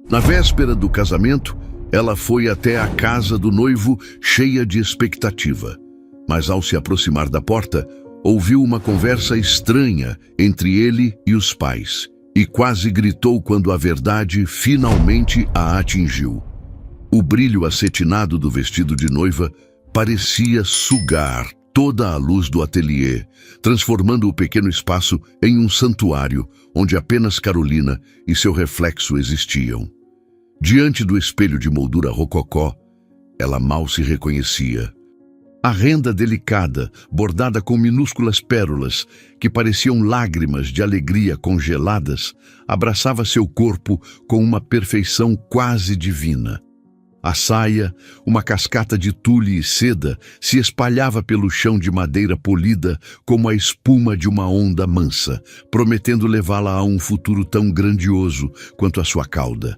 Na véspera do casamento, ela foi até a casa do noivo cheia de expectativa. Mas ao se aproximar da porta, ouviu uma conversa estranha entre ele e os pais, e quase gritou quando a verdade finalmente a atingiu. O brilho acetinado do vestido de noiva parecia sugar toda a luz do ateliê, transformando o pequeno espaço em um santuário onde apenas Carolina e seu reflexo existiam. Diante do espelho de moldura rococó, ela mal se reconhecia. A renda delicada, bordada com minúsculas pérolas, que pareciam lágrimas de alegria congeladas, abraçava seu corpo com uma perfeição quase divina. A saia, uma cascata de tule e seda, se espalhava pelo chão de madeira polida como a espuma de uma onda mansa, prometendo levá-la a um futuro tão grandioso quanto a sua cauda.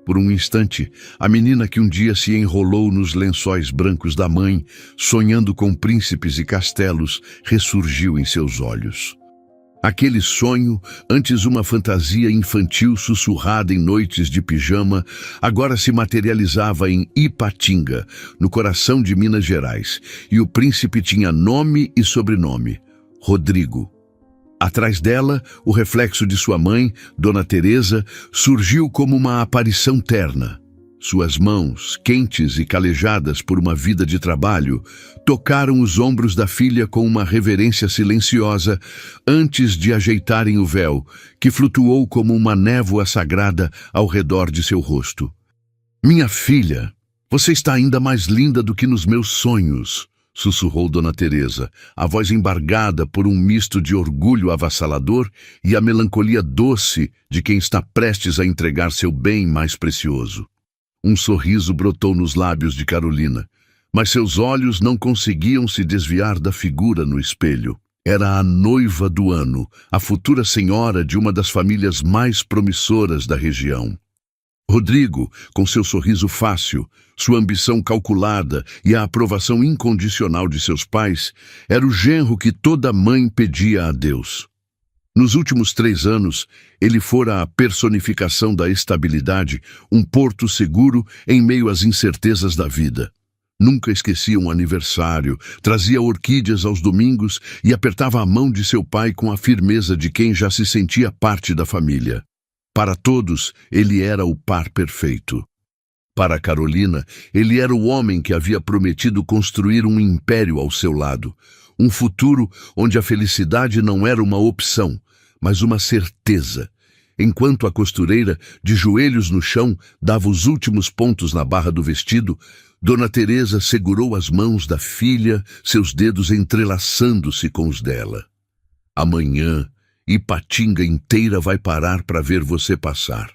Por um instante, a menina que um dia se enrolou nos lençóis brancos da mãe, sonhando com príncipes e castelos, ressurgiu em seus olhos. Aquele sonho, antes uma fantasia infantil sussurrada em noites de pijama, agora se materializava em Ipatinga, no coração de Minas Gerais, e o príncipe tinha nome e sobrenome: Rodrigo. Atrás dela, o reflexo de sua mãe, Dona Teresa, surgiu como uma aparição terna. Suas mãos, quentes e calejadas por uma vida de trabalho, tocaram os ombros da filha com uma reverência silenciosa antes de ajeitarem o véu, que flutuou como uma névoa sagrada ao redor de seu rosto. "Minha filha, você está ainda mais linda do que nos meus sonhos", sussurrou Dona Teresa, a voz embargada por um misto de orgulho avassalador e a melancolia doce de quem está prestes a entregar seu bem mais precioso. Um sorriso brotou nos lábios de Carolina, mas seus olhos não conseguiam se desviar da figura no espelho. Era a noiva do ano, a futura senhora de uma das famílias mais promissoras da região. Rodrigo, com seu sorriso fácil, sua ambição calculada e a aprovação incondicional de seus pais, era o genro que toda mãe pedia a Deus. Nos últimos 3 anos, ele fora a personificação da estabilidade, um porto seguro em meio às incertezas da vida. Nunca esquecia um aniversário, trazia orquídeas aos domingos e apertava a mão de seu pai com a firmeza de quem já se sentia parte da família. Para todos, ele era o par perfeito. Para Carolina, ele era o homem que havia prometido construir um império ao seu lado, um futuro onde a felicidade não era uma opção, mas uma certeza. Enquanto a costureira, de joelhos no chão, dava os últimos pontos na barra do vestido, Dona Teresa segurou as mãos da filha, seus dedos entrelaçando-se com os dela. "Amanhã, Ipatinga inteira vai parar para ver você passar.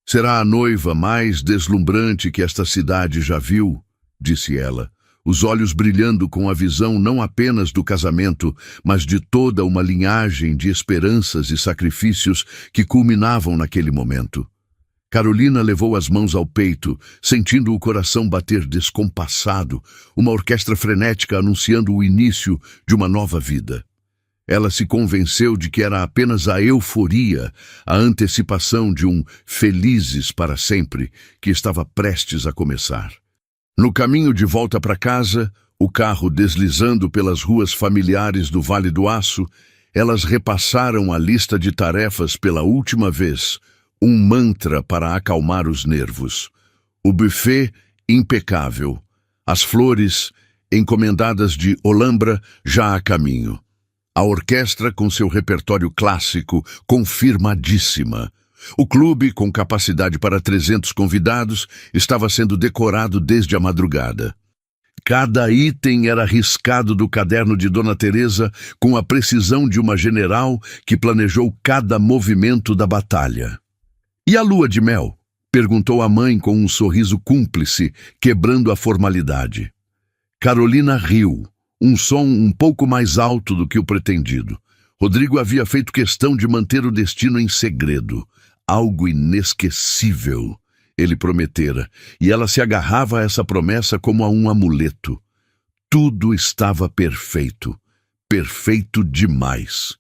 Será a noiva mais deslumbrante que esta cidade já viu", disse ela, os olhos brilhando com a visão não apenas do casamento, mas de toda uma linhagem de esperanças e sacrifícios que culminavam naquele momento. Carolina levou as mãos ao peito, sentindo o coração bater descompassado, uma orquestra frenética anunciando o início de uma nova vida. Ela se convenceu de que era apenas a euforia, a antecipação de um felizes para sempre que estava prestes a começar. No caminho de volta para casa, o carro deslizando pelas ruas familiares do Vale do Aço, elas repassaram a lista de tarefas pela última vez, um mantra para acalmar os nervos. O buffet impecável, as flores, encomendadas de Olambra, já a caminho. A orquestra com seu repertório clássico confirmadíssima. O clube, com capacidade para 300 convidados, estava sendo decorado desde a madrugada. Cada item era riscado do caderno de Dona Teresa com a precisão de uma general que planejou cada movimento da batalha. "E a lua de mel?", perguntou a mãe com um sorriso cúmplice, quebrando a formalidade. Carolina riu, um som um pouco mais alto do que o pretendido. Rodrigo havia feito questão de manter o destino em segredo. Algo inesquecível, ele prometera, e ela se agarrava a essa promessa como a um amuleto. Tudo estava perfeito, perfeito demais.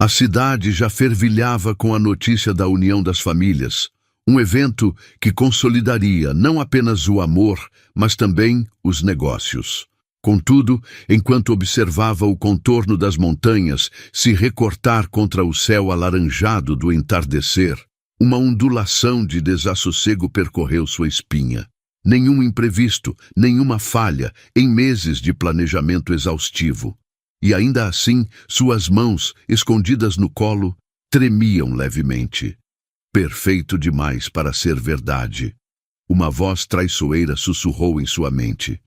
A cidade já fervilhava com a notícia da união das famílias, Um evento que consolidaria não apenas o amor, mas também os negócios. Contudo, enquanto observava o contorno das montanhas se recortar contra o céu alaranjado do entardecer, uma ondulação de desassossego percorreu sua espinha. Nenhum imprevisto, nenhuma falha, em meses de planejamento exaustivo. E ainda assim, suas mãos, escondidas no colo, tremiam levemente. Perfeito demais para ser verdade. Uma voz traiçoeira sussurrou em sua mente.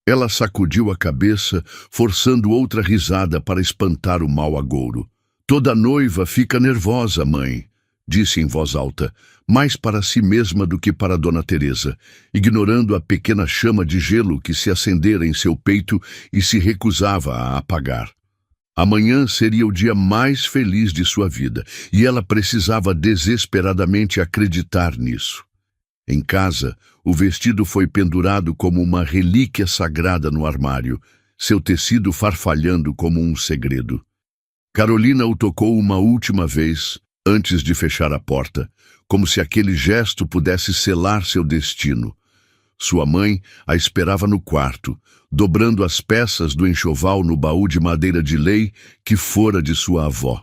Ela sacudiu a cabeça, forçando outra risada para espantar o mau agouro. Toda noiva fica nervosa, mãe, disse em voz alta, mais para si mesma do que para Dona Teresa, ignorando a pequena chama de gelo que se acendera em seu peito e se recusava a apagar. Amanhã seria o dia mais feliz de sua vida, e ela precisava desesperadamente acreditar nisso. Em casa, o vestido foi pendurado como uma relíquia sagrada no armário, seu tecido farfalhando como um segredo. Carolina o tocou uma última vez, antes de fechar a porta, como se aquele gesto pudesse selar seu destino. Sua mãe a esperava no quarto, dobrando as peças do enxoval no baú de madeira de lei que fora de sua avó.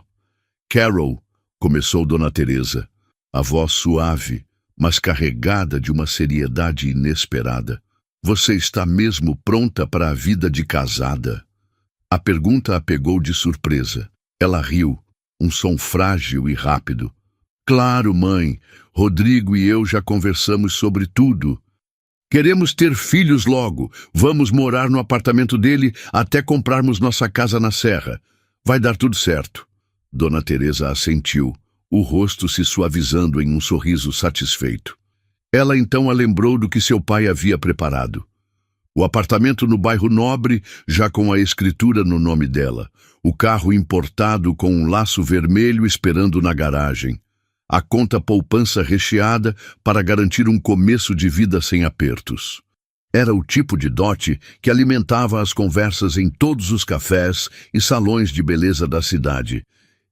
Carol, começou Dona Teresa, a voz suave, mas carregada de uma seriedade inesperada. Você está mesmo pronta para a vida de casada? A pergunta a pegou de surpresa. Ela riu, um som frágil e rápido. Claro, mãe, Rodrigo e eu já conversamos sobre tudo. Queremos ter filhos logo. Vamos morar no apartamento dele até comprarmos nossa casa na serra. Vai dar tudo certo. Dona Teresa assentiu, o rosto se suavizando em um sorriso satisfeito. Ela então a lembrou do que seu pai havia preparado. O apartamento no bairro Nobre, já com a escritura no nome dela. O carro importado com um laço vermelho esperando na garagem. A conta poupança recheada para garantir um começo de vida sem apertos. Era o tipo de dote que alimentava as conversas em todos os cafés e salões de beleza da cidade.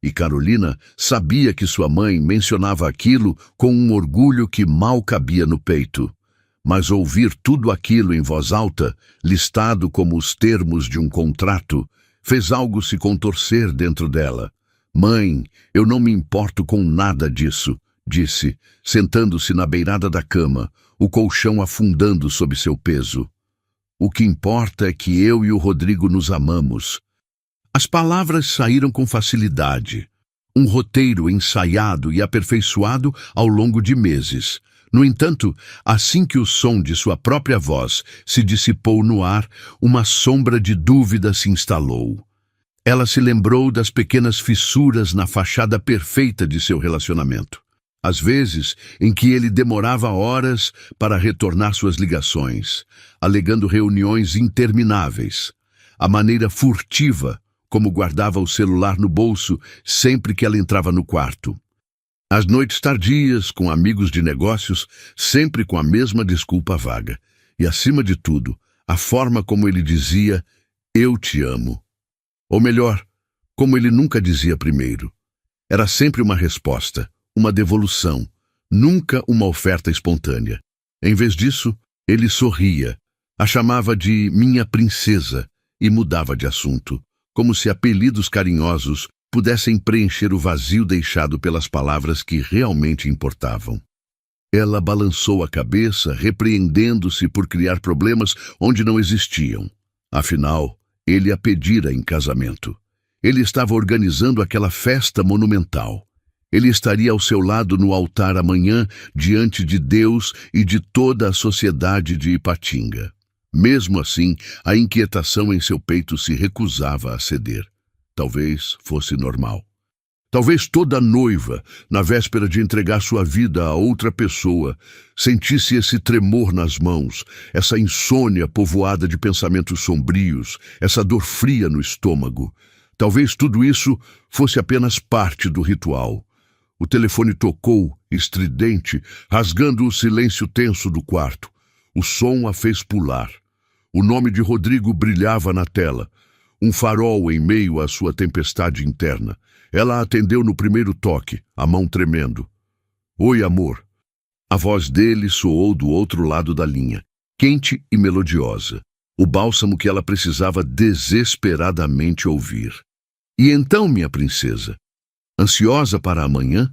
E Carolina sabia que sua mãe mencionava aquilo com um orgulho que mal cabia no peito. Mas ouvir tudo aquilo em voz alta, listado como os termos de um contrato, fez algo se contorcer dentro dela. Mãe, eu não me importo com nada disso, disse, sentando-se na beirada da cama, o colchão afundando sob seu peso. O que importa é que eu e o Rodrigo nos amamos. As palavras saíram com facilidade. Um roteiro ensaiado e aperfeiçoado ao longo de meses. No entanto, assim que o som de sua própria voz se dissipou no ar, uma sombra de dúvida se instalou. Ela se lembrou das pequenas fissuras na fachada perfeita de seu relacionamento. Às vezes, em que ele demorava horas para retornar suas ligações, alegando reuniões intermináveis. A maneira furtiva como guardava o celular no bolso sempre que ela entrava no quarto. As noites tardias, com amigos de negócios, sempre com a mesma desculpa vaga. E, acima de tudo, a forma como ele dizia, eu te amo. Ou melhor, como ele nunca dizia primeiro. Era sempre uma resposta, uma devolução, nunca uma oferta espontânea. Em vez disso, ele sorria, a chamava de minha princesa e mudava de assunto, como se apelidos carinhosos pudessem preencher o vazio deixado pelas palavras que realmente importavam. Ela balançou a cabeça, repreendendo-se por criar problemas onde não existiam. Afinal, ele a pedira em casamento. Ele estava organizando aquela festa monumental. Ele estaria ao seu lado no altar amanhã, diante de Deus e de toda a sociedade de Ipatinga. Mesmo assim, a inquietação em seu peito se recusava a ceder. Talvez fosse normal. Talvez toda noiva, na véspera de entregar sua vida a outra pessoa, sentisse esse tremor nas mãos, essa insônia povoada de pensamentos sombrios, essa dor fria no estômago. Talvez tudo isso fosse apenas parte do ritual. O telefone tocou, estridente, rasgando o silêncio tenso do quarto. O som a fez pular. O nome de Rodrigo brilhava na tela, um farol em meio à sua tempestade interna. Ela atendeu no primeiro toque, a mão tremendo. Oi, amor. A voz dele soou do outro lado da linha, quente e melodiosa, o bálsamo que ela precisava desesperadamente ouvir. E então, minha princesa, ansiosa para amanhã?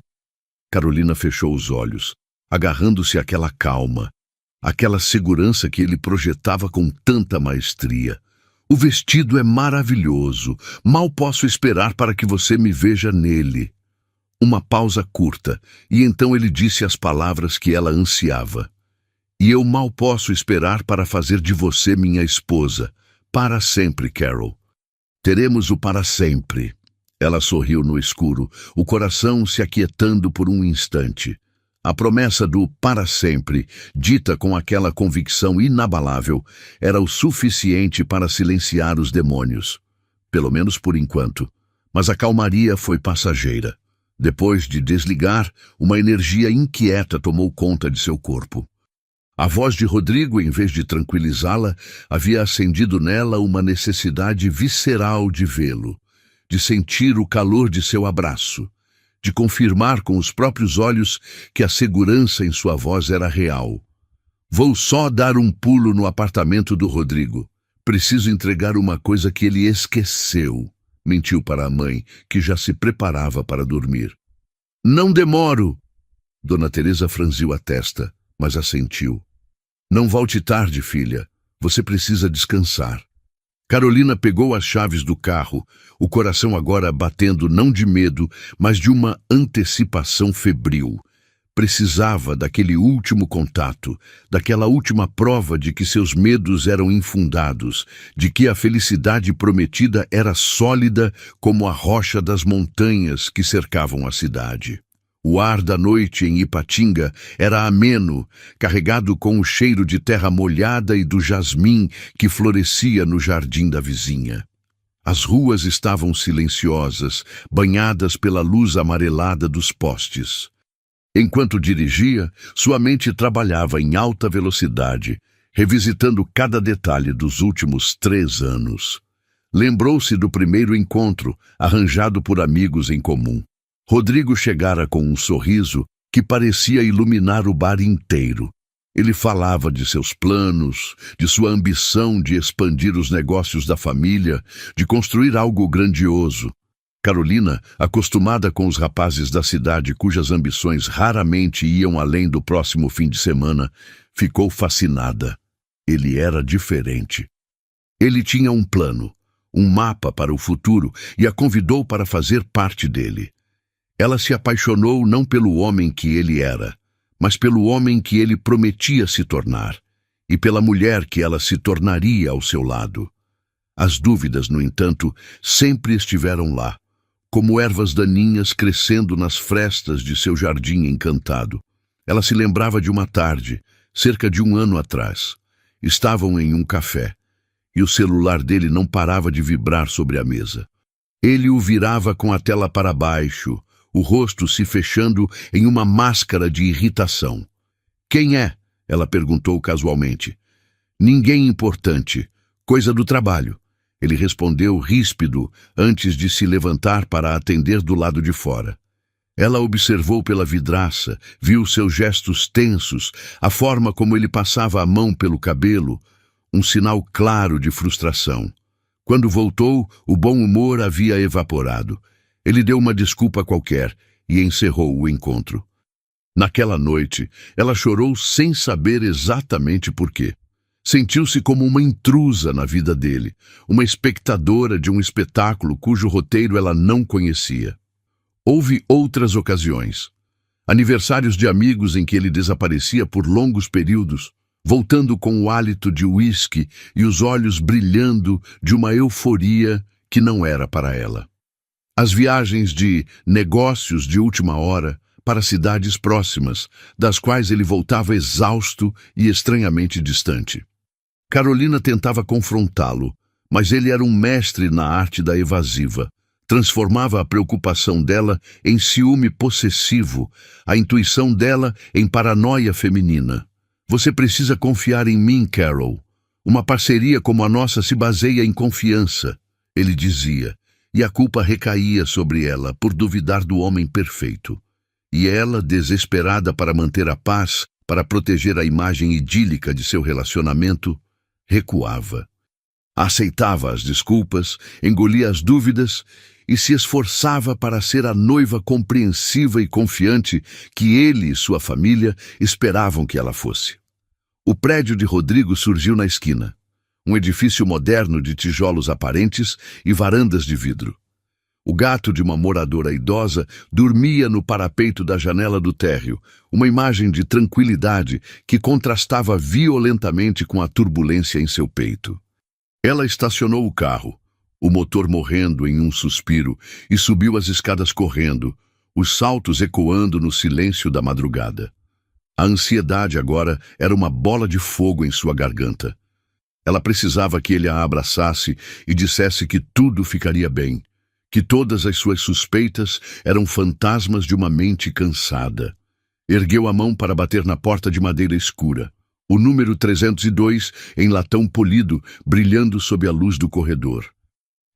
Carolina fechou os olhos, agarrando-se àquela calma, aquela segurança que ele projetava com tanta maestria. O vestido é maravilhoso, mal posso esperar para que você me veja nele. Uma pausa curta, e então ele disse as palavras que ela ansiava. E eu mal posso esperar para fazer de você minha esposa, para sempre, Carol. Teremos o para sempre. Ela sorriu no escuro, o coração se aquietando por um instante. A promessa do para sempre, dita com aquela convicção inabalável, era o suficiente para silenciar os demônios. Pelo menos por enquanto. Mas a calmaria foi passageira. Depois de desligar, uma energia inquieta tomou conta de seu corpo. A voz de Rodrigo, em vez de tranquilizá-la, havia acendido nela uma necessidade visceral de vê-lo, de sentir o calor de seu abraço, de confirmar com os próprios olhos que a segurança em sua voz era real. Vou só dar um pulo no apartamento do Rodrigo. Preciso entregar uma coisa que ele esqueceu, mentiu para a mãe, que já se preparava para dormir. Não demoro! Dona Teresa franziu a testa, mas assentiu. Não volte tarde, filha. Você precisa descansar. Carolina pegou as chaves do carro, o coração agora batendo não de medo, mas de uma antecipação febril. Precisava daquele último contato, daquela última prova de que seus medos eram infundados, de que a felicidade prometida era sólida como a rocha das montanhas que cercavam a cidade. O ar da noite em Ipatinga era ameno, carregado com o cheiro de terra molhada e do jasmim que florescia no jardim da vizinha. As ruas estavam silenciosas, banhadas pela luz amarelada dos postes. Enquanto dirigia, sua mente trabalhava em alta velocidade, revisitando cada detalhe dos últimos 3 anos. Lembrou-se do primeiro encontro, arranjado por amigos em comum. Rodrigo chegara com um sorriso que parecia iluminar o bar inteiro. Ele falava de seus planos, de sua ambição de expandir os negócios da família, de construir algo grandioso. Carolina, acostumada com os rapazes da cidade cujas ambições raramente iam além do próximo fim de semana, ficou fascinada. Ele era diferente. Ele tinha um plano, um mapa para o futuro e a convidou para fazer parte dele. Ela se apaixonou não pelo homem que ele era, mas pelo homem que ele prometia se tornar, e pela mulher que ela se tornaria ao seu lado. As dúvidas, no entanto, sempre estiveram lá, como ervas daninhas crescendo nas frestas de seu jardim encantado. Ela se lembrava de uma tarde, cerca de 1 ano atrás. Estavam em um café, e o celular dele não parava de vibrar sobre a mesa. Ele o virava com a tela para baixo, o rosto se fechando em uma máscara de irritação. Quem é? Ela perguntou casualmente. Ninguém importante. Coisa do trabalho. Ele respondeu ríspido antes de se levantar para atender do lado de fora. Ela observou pela vidraça, viu seus gestos tensos, a forma como ele passava a mão pelo cabelo, um sinal claro de frustração. Quando voltou, o bom humor havia evaporado. Ele deu uma desculpa qualquer e encerrou o encontro. Naquela noite, ela chorou sem saber exatamente por quê. Sentiu-se como uma intrusa na vida dele, uma espectadora de um espetáculo cujo roteiro ela não conhecia. Houve outras ocasiões. Aniversários de amigos em que ele desaparecia por longos períodos, voltando com o hálito de uísque e os olhos brilhando de uma euforia que não era para ela. As viagens de negócios de última hora para cidades próximas, das quais ele voltava exausto e estranhamente distante. Carolina tentava confrontá-lo, mas ele era um mestre na arte da evasiva. Transformava a preocupação dela em ciúme possessivo, a intuição dela em paranoia feminina. Você precisa confiar em mim, Carol. Uma parceria como a nossa se baseia em confiança, ele dizia. E a culpa recaía sobre ela por duvidar do homem perfeito. E ela, desesperada para manter a paz, para proteger a imagem idílica de seu relacionamento, recuava. Aceitava as desculpas, engolia as dúvidas e se esforçava para ser a noiva compreensiva e confiante que ele e sua família esperavam que ela fosse. O prédio de Rodrigo surgiu na esquina, um edifício moderno de tijolos aparentes e varandas de vidro. O gato de uma moradora idosa dormia no parapeito da janela do térreo, uma imagem de tranquilidade que contrastava violentamente com a turbulência em seu peito. Ela estacionou o carro, o motor morrendo em um suspiro, e subiu as escadas correndo, os saltos ecoando no silêncio da madrugada. A ansiedade agora era uma bola de fogo em sua garganta. Ela precisava que ele a abraçasse e dissesse que tudo ficaria bem, que todas as suas suspeitas eram fantasmas de uma mente cansada. Ergueu a mão para bater na porta de madeira escura. O número 302, em latão polido, brilhando sob a luz do corredor.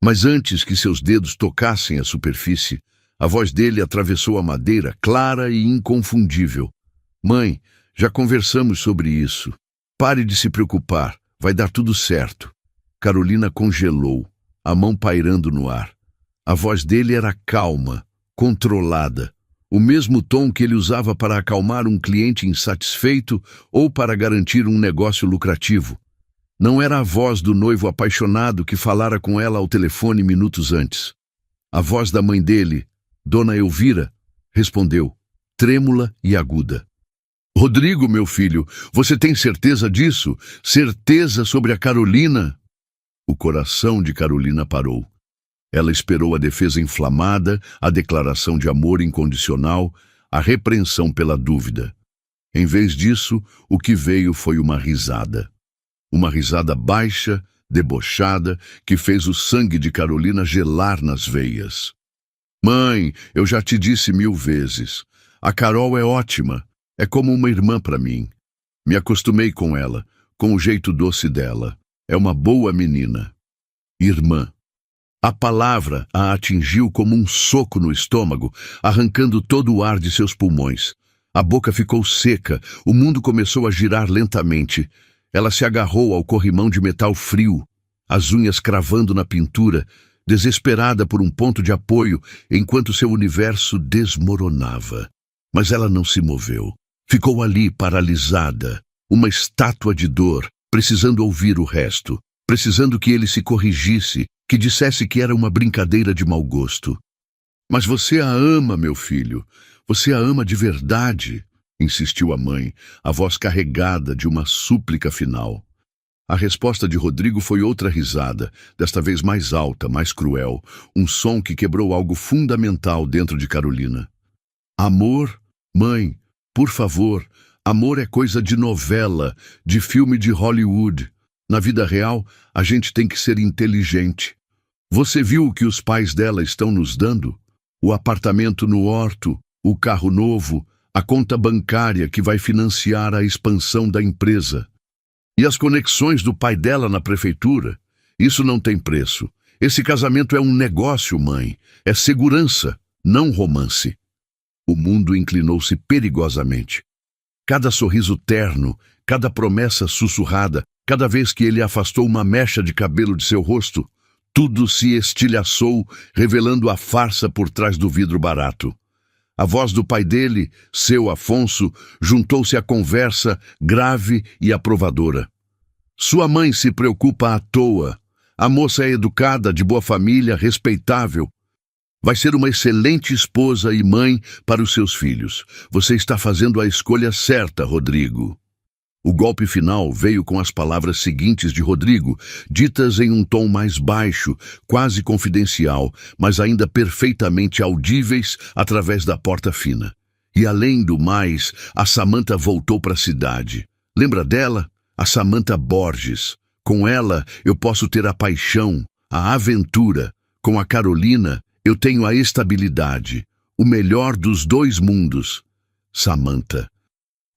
Mas antes que seus dedos tocassem a superfície, a voz dele atravessou a madeira, clara e inconfundível. Mãe, já conversamos sobre isso. Pare de se preocupar, vai dar tudo certo. Carolina congelou, a mão pairando no ar. A voz dele era calma, controlada. O mesmo tom que ele usava para acalmar um cliente insatisfeito ou para garantir um negócio lucrativo. Não era a voz do noivo apaixonado que falara com ela ao telefone minutos antes. A voz da mãe dele, Dona Elvira, respondeu, trêmula e aguda. Rodrigo, meu filho, você tem certeza disso? Certeza sobre a Carolina? O coração de Carolina parou. Ela esperou a defesa inflamada, a declaração de amor incondicional, a repreensão pela dúvida. Em vez disso, o que veio foi uma risada. Uma risada baixa, debochada, que fez o sangue de Carolina gelar nas veias. Mãe, eu já te disse 1000 vezes. A Carol é ótima. É como uma irmã para mim. Me acostumei com ela, com o jeito doce dela. É uma boa menina. Irmã. A palavra a atingiu como um soco no estômago, arrancando todo o ar de seus pulmões. A boca ficou seca, o mundo começou a girar lentamente. Ela se agarrou ao corrimão de metal frio, as unhas cravando na pintura, desesperada por um ponto de apoio, enquanto seu universo desmoronava. Mas ela não se moveu. Ficou ali, paralisada, uma estátua de dor, precisando ouvir o resto, precisando que ele se corrigisse, que dissesse que era uma brincadeira de mau gosto. Mas você a ama, meu filho. Você a ama de verdade, insistiu a mãe, a voz carregada de uma súplica final. A resposta de Rodrigo foi outra risada, desta vez mais alta, mais cruel, um som que quebrou algo fundamental dentro de Carolina. Amor, mãe, por favor, amor é coisa de novela, de filme de Hollywood. Na vida real, a gente tem que ser inteligente. Você viu o que os pais dela estão nos dando? O apartamento no Horto, o carro novo, a conta bancária que vai financiar a expansão da empresa. E as conexões do pai dela na prefeitura? Isso não tem preço. Esse casamento é um negócio, mãe. É segurança, não romance. O mundo inclinou-se perigosamente. Cada sorriso terno, cada promessa sussurrada, cada vez que ele afastou uma mecha de cabelo de seu rosto, tudo se estilhaçou, revelando a farsa por trás do vidro barato. A voz do pai dele, seu Afonso, juntou-se à conversa, grave e aprovadora. Sua mãe se preocupa à toa. A moça é educada, de boa família, respeitável. Vai ser uma excelente esposa e mãe para os seus filhos. Você está fazendo a escolha certa, Rodrigo. O golpe final veio com as palavras seguintes de Rodrigo, ditas em um tom mais baixo, quase confidencial, mas ainda perfeitamente audíveis através da porta fina. E além do mais, a Samantha voltou para a cidade. Lembra dela? A Samantha Borges. Com ela, eu posso ter a paixão, a aventura. Com a Carolina, eu tenho a estabilidade, o melhor dos dois mundos. Samantha.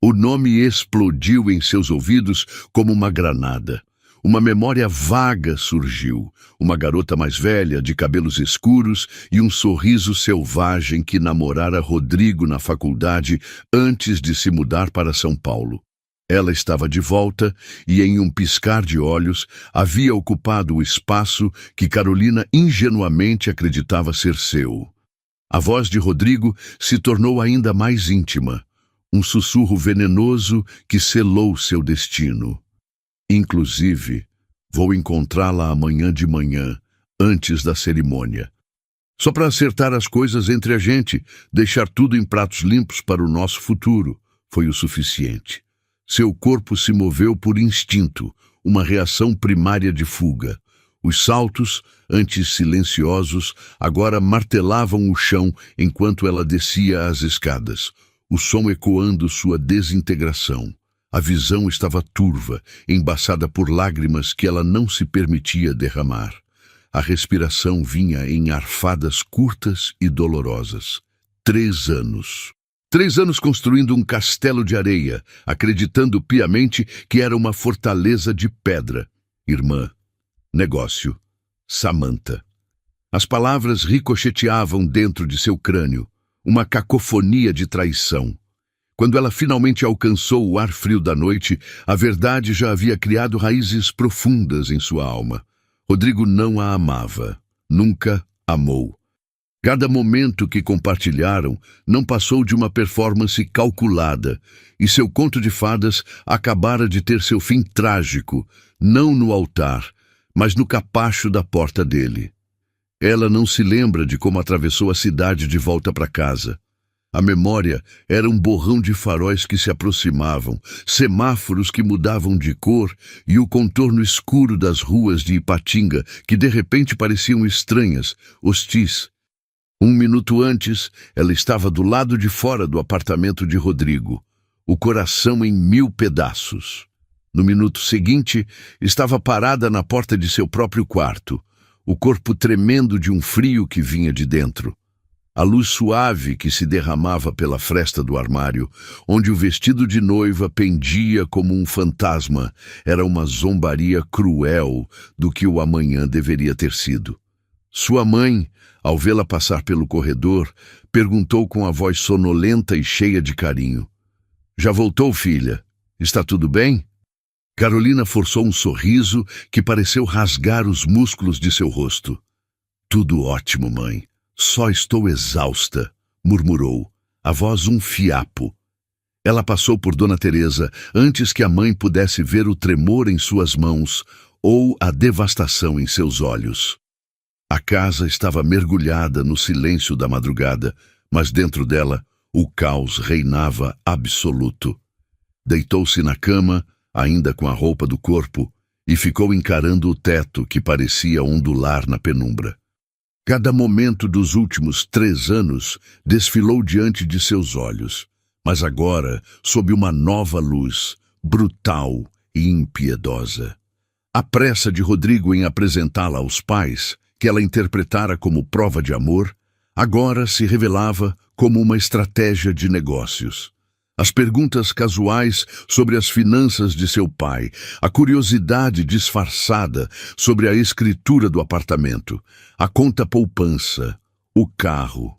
O nome explodiu em seus ouvidos como uma granada. uma memória vaga surgiu. Uma garota mais velha, de cabelos escuros e um sorriso selvagem que namorara Rodrigo na faculdade antes de se mudar para São Paulo. Ela estava de volta e, em um piscar de olhos, havia ocupado o espaço que Carolina ingenuamente acreditava ser seu. A voz de Rodrigo se tornou ainda mais íntima, um sussurro venenoso que selou seu destino. Inclusive, vou encontrá-la amanhã de manhã, antes da cerimônia. Só para acertar as coisas entre a gente, deixar tudo em pratos limpos para o nosso futuro, foi o suficiente. Seu corpo se moveu por instinto, uma reação primária de fuga. Os saltos, antes silenciosos, agora martelavam o chão enquanto ela descia as escadas, o som ecoando sua desintegração. A visão estava turva, embaçada por lágrimas que ela não se permitia derramar. A respiração vinha em arfadas curtas e dolorosas. 3 anos. 3 anos construindo um castelo de areia, acreditando piamente que era uma fortaleza de pedra. Irmã. Negócio. Samantha. As palavras ricocheteavam dentro de seu crânio, uma cacofonia de traição. Quando ela finalmente alcançou o ar frio da noite, a verdade já havia criado raízes profundas em sua alma. Rodrigo não a amava. Nunca amou. Cada momento que compartilharam não passou de uma performance calculada, e seu conto de fadas acabara de ter seu fim trágico, não no altar, mas no capacho da porta dele. Ela não se lembra de como atravessou a cidade de volta para casa. A memória era um borrão de faróis que se aproximavam, semáforos que mudavam de cor e o contorno escuro das ruas de Ipatinga que de repente pareciam estranhas, hostis. 1 minuto antes, ela estava do lado de fora do apartamento de Rodrigo, o coração em 1000 pedaços. No minuto seguinte, estava parada na porta de seu próprio quarto, o corpo tremendo de um frio que vinha de dentro. A luz suave que se derramava pela fresta do armário, onde o vestido de noiva pendia como um fantasma, era uma zombaria cruel do que o amanhã deveria ter sido. Sua mãe, ao vê-la passar pelo corredor, perguntou com a voz sonolenta e cheia de carinho: "Já voltou, filha? Está tudo bem?" Carolina forçou um sorriso que pareceu rasgar os músculos de seu rosto. "Tudo ótimo, mãe. Só estou exausta", murmurou, a voz um fiapo. Ela passou por Dona Teresa antes que a mãe pudesse ver o tremor em suas mãos ou a devastação em seus olhos. A casa estava mergulhada no silêncio da madrugada, mas dentro dela o caos reinava absoluto. Deitou-se na cama, ainda com a roupa do corpo, e ficou encarando o teto que parecia ondular na penumbra. Cada momento dos últimos 3 anos desfilou diante de seus olhos, mas agora sob uma nova luz, brutal e impiedosa. A pressa de Rodrigo em apresentá-la aos pais, que ela interpretara como prova de amor, agora se revelava como uma estratégia de negócios. As perguntas casuais sobre as finanças de seu pai, a curiosidade disfarçada sobre a escritura do apartamento, a conta poupança, o carro,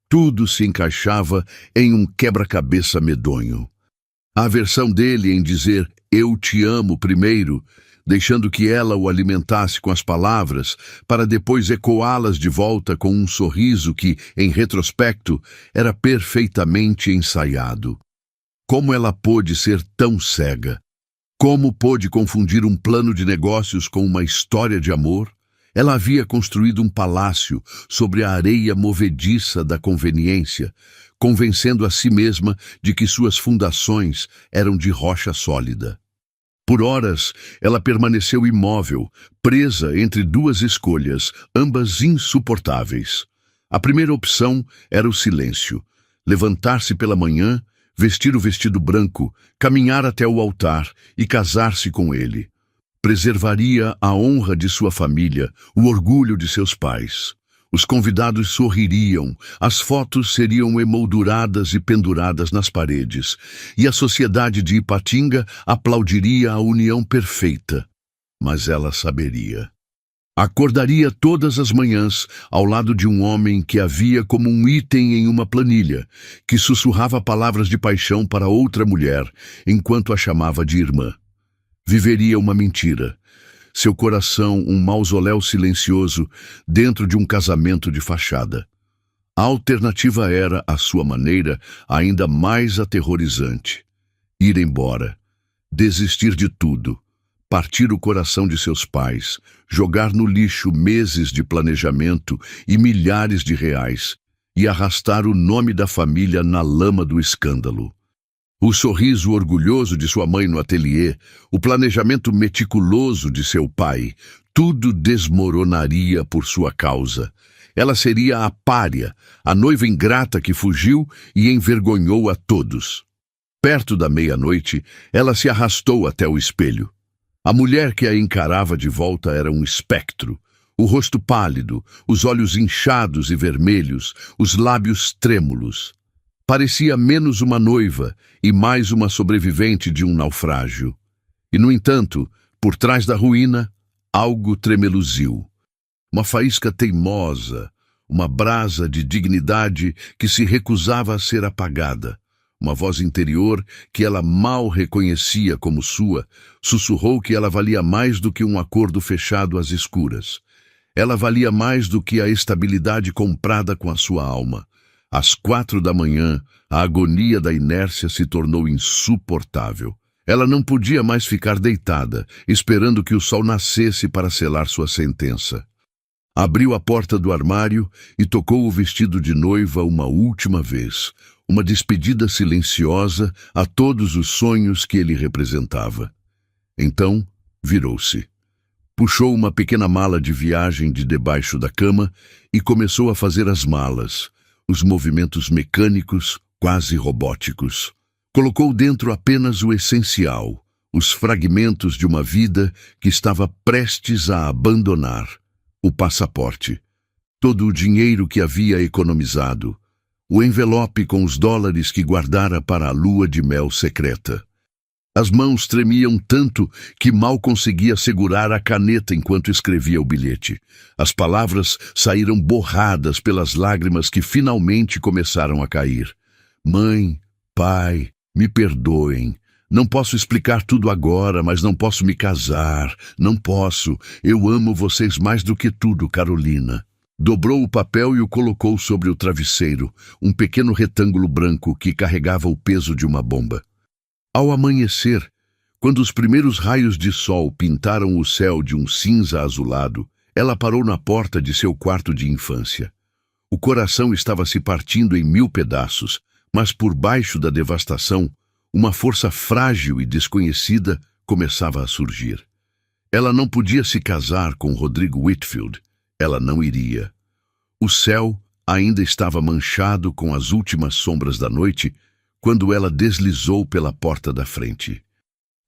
tudo se encaixava em um quebra-cabeça medonho. A aversão dele em dizer "eu te amo" primeiro, deixando que ela o alimentasse com as palavras, para depois ecoá-las de volta com um sorriso que, em retrospecto, era perfeitamente ensaiado. Como ela pôde ser tão cega? Como pôde confundir um plano de negócios com uma história de amor? Ela havia construído um palácio sobre a areia movediça da conveniência, convencendo a si mesma de que suas fundações eram de rocha sólida. Por horas, ela permaneceu imóvel, presa entre 2 escolhas, ambas insuportáveis. A primeira opção era o silêncio, levantar-se pela manhã, vestir o vestido branco, caminhar até o altar e casar-se com ele. Preservaria a honra de sua família, o orgulho de seus pais. Os convidados sorririam, as fotos seriam emolduradas e penduradas nas paredes, e a sociedade de Ipatinga aplaudiria a união perfeita. mas ela saberia. Acordaria todas as manhãs ao lado de um homem que a via como um item em uma planilha, que sussurrava palavras de paixão para outra mulher, enquanto a chamava de irmã. Viveria uma mentira. Seu coração um mausoléu silencioso dentro de um casamento de fachada. A alternativa era, à sua maneira, ainda mais aterrorizante. Ir embora. Desistir de tudo. Partir o coração de seus pais, jogar no lixo meses de planejamento e milhares de reais, e arrastar o nome da família na lama do escândalo. O sorriso orgulhoso de sua mãe no ateliê, o planejamento meticuloso de seu pai, tudo desmoronaria por sua causa. Ela seria a pária, a noiva ingrata que fugiu e envergonhou a todos. Perto da meia-noite, ela se arrastou até o espelho. A mulher que a encarava de volta era um espectro. O rosto pálido, os olhos inchados e vermelhos, os lábios trêmulos. Parecia menos uma noiva e mais uma sobrevivente de um naufrágio. E, no entanto, por trás da ruína, algo tremeluziu. Uma faísca teimosa, uma brasa de dignidade que se recusava a ser apagada. Uma voz interior, que ela mal reconhecia como sua, sussurrou que ela valia mais do que um acordo fechado às escuras. Ela valia mais do que a estabilidade comprada com a sua alma. Às 4 da manhã, a agonia da inércia se tornou insuportável. Ela não podia mais ficar deitada, esperando que o sol nascesse para selar sua sentença. Abriu a porta do armário e tocou o vestido de noiva uma última vez. Uma despedida silenciosa a todos os sonhos que ele representava. Então, virou-se. Puxou uma pequena mala de viagem de debaixo da cama e começou a fazer as malas, os movimentos mecânicos, quase robóticos. Colocou dentro apenas o essencial, os fragmentos de uma vida que estava prestes a abandonar. O passaporte, todo o dinheiro que havia economizado, o envelope com os dólares que guardara para a lua de mel secreta. As mãos tremiam tanto que mal conseguia segurar a caneta enquanto escrevia o bilhete. As palavras saíram borradas pelas lágrimas que finalmente começaram a cair. Mãe, pai, me perdoem. Não posso explicar tudo agora, mas não posso me casar. Não posso. Eu amo vocês mais do que tudo, Carolina. Dobrou o papel e o colocou sobre o travesseiro, um pequeno retângulo branco que carregava o peso de uma bomba. Ao amanhecer, quando os primeiros raios de sol pintaram o céu de um cinza azulado, ela parou na porta de seu quarto de infância. O coração estava se partindo em 1000 pedaços, mas por baixo da devastação, uma força frágil e desconhecida começava a surgir. Ela não podia se casar com Rodrigo Whitfield. Ela não iria. O céu ainda estava manchado com as últimas sombras da noite quando ela deslizou pela porta da frente.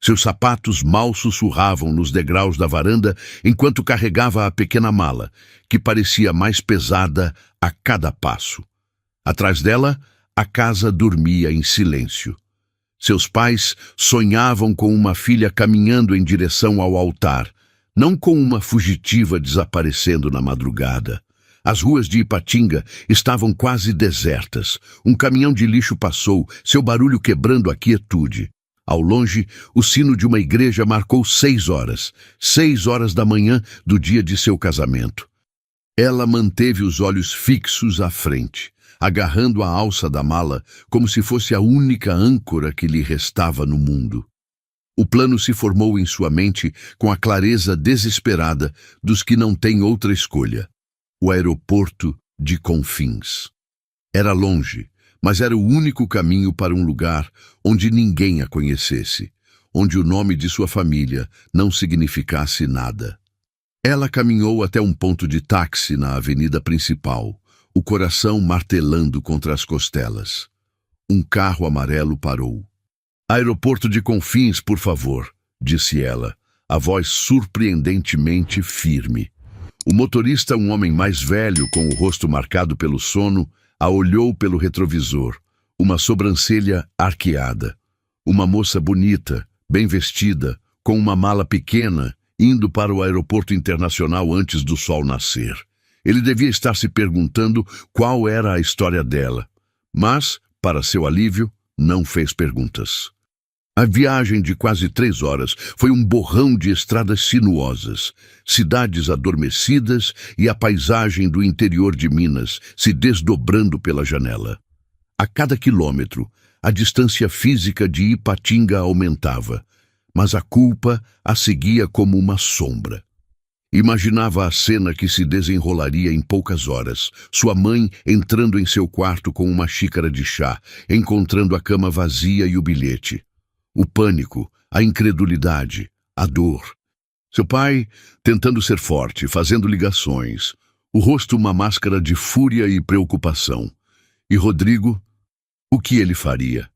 Seus sapatos mal sussurravam nos degraus da varanda enquanto carregava a pequena mala, que parecia mais pesada a cada passo. Atrás dela, a casa dormia em silêncio. Seus pais sonhavam com uma filha caminhando em direção ao altar, não com uma fugitiva desaparecendo na madrugada. As ruas de Ipatinga estavam quase desertas. Um caminhão de lixo passou, seu barulho quebrando a quietude. Ao longe, o sino de uma igreja marcou 6 horas. 6 horas da manhã do dia de seu casamento. Ela manteve os olhos fixos à frente, agarrando a alça da mala como se fosse a única âncora que lhe restava no mundo. O plano se formou em sua mente com a clareza desesperada dos que não têm outra escolha. O aeroporto de Confins. Era longe, mas era o único caminho para um lugar onde ninguém a conhecesse, onde o nome de sua família não significasse nada. Ela caminhou até um ponto de táxi na avenida principal, o coração martelando contra as costelas. Um carro amarelo parou. "Aeroporto de Confins, por favor", disse ela, a voz surpreendentemente firme. O motorista, um homem mais velho, com o rosto marcado pelo sono, a olhou pelo retrovisor, uma sobrancelha arqueada. Uma moça bonita, bem vestida, com uma mala pequena indo para o aeroporto internacional antes do sol nascer. Ele devia estar se perguntando qual era a história dela, mas, para seu alívio, não fez perguntas. A viagem de quase 3 horas foi um borrão de estradas sinuosas, cidades adormecidas e a paisagem do interior de Minas se desdobrando pela janela. A cada quilômetro, a distância física de Ipatinga aumentava, mas a culpa a seguia como uma sombra. Imaginava a cena que se desenrolaria em poucas horas, sua mãe entrando em seu quarto com uma xícara de chá, encontrando a cama vazia e o bilhete. O pânico, a incredulidade, a dor. Seu pai tentando ser forte, fazendo ligações, o rosto uma máscara de fúria e preocupação. E Rodrigo, o que ele faria?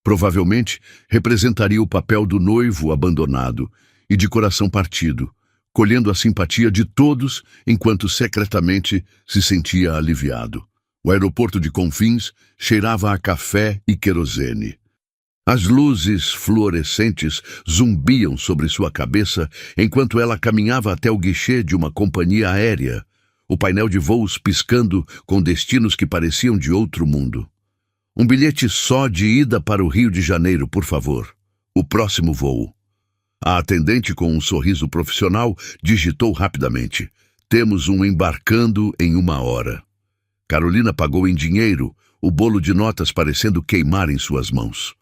Provavelmente representaria o papel do noivo abandonado e de coração partido, colhendo a simpatia de todos enquanto secretamente se sentia aliviado. O aeroporto de Confins cheirava a café e querosene. As luzes fluorescentes zumbiam sobre sua cabeça enquanto ela caminhava até o guichê de uma companhia aérea, o painel de voos piscando com destinos que pareciam de outro mundo. Um bilhete só de ida para o Rio de Janeiro, por favor. O próximo voo. A atendente, com um sorriso profissional, digitou rapidamente. Temos um embarcando em 1 hora. Carolina pagou em dinheiro, o bolo de notas parecendo queimar em suas mãos.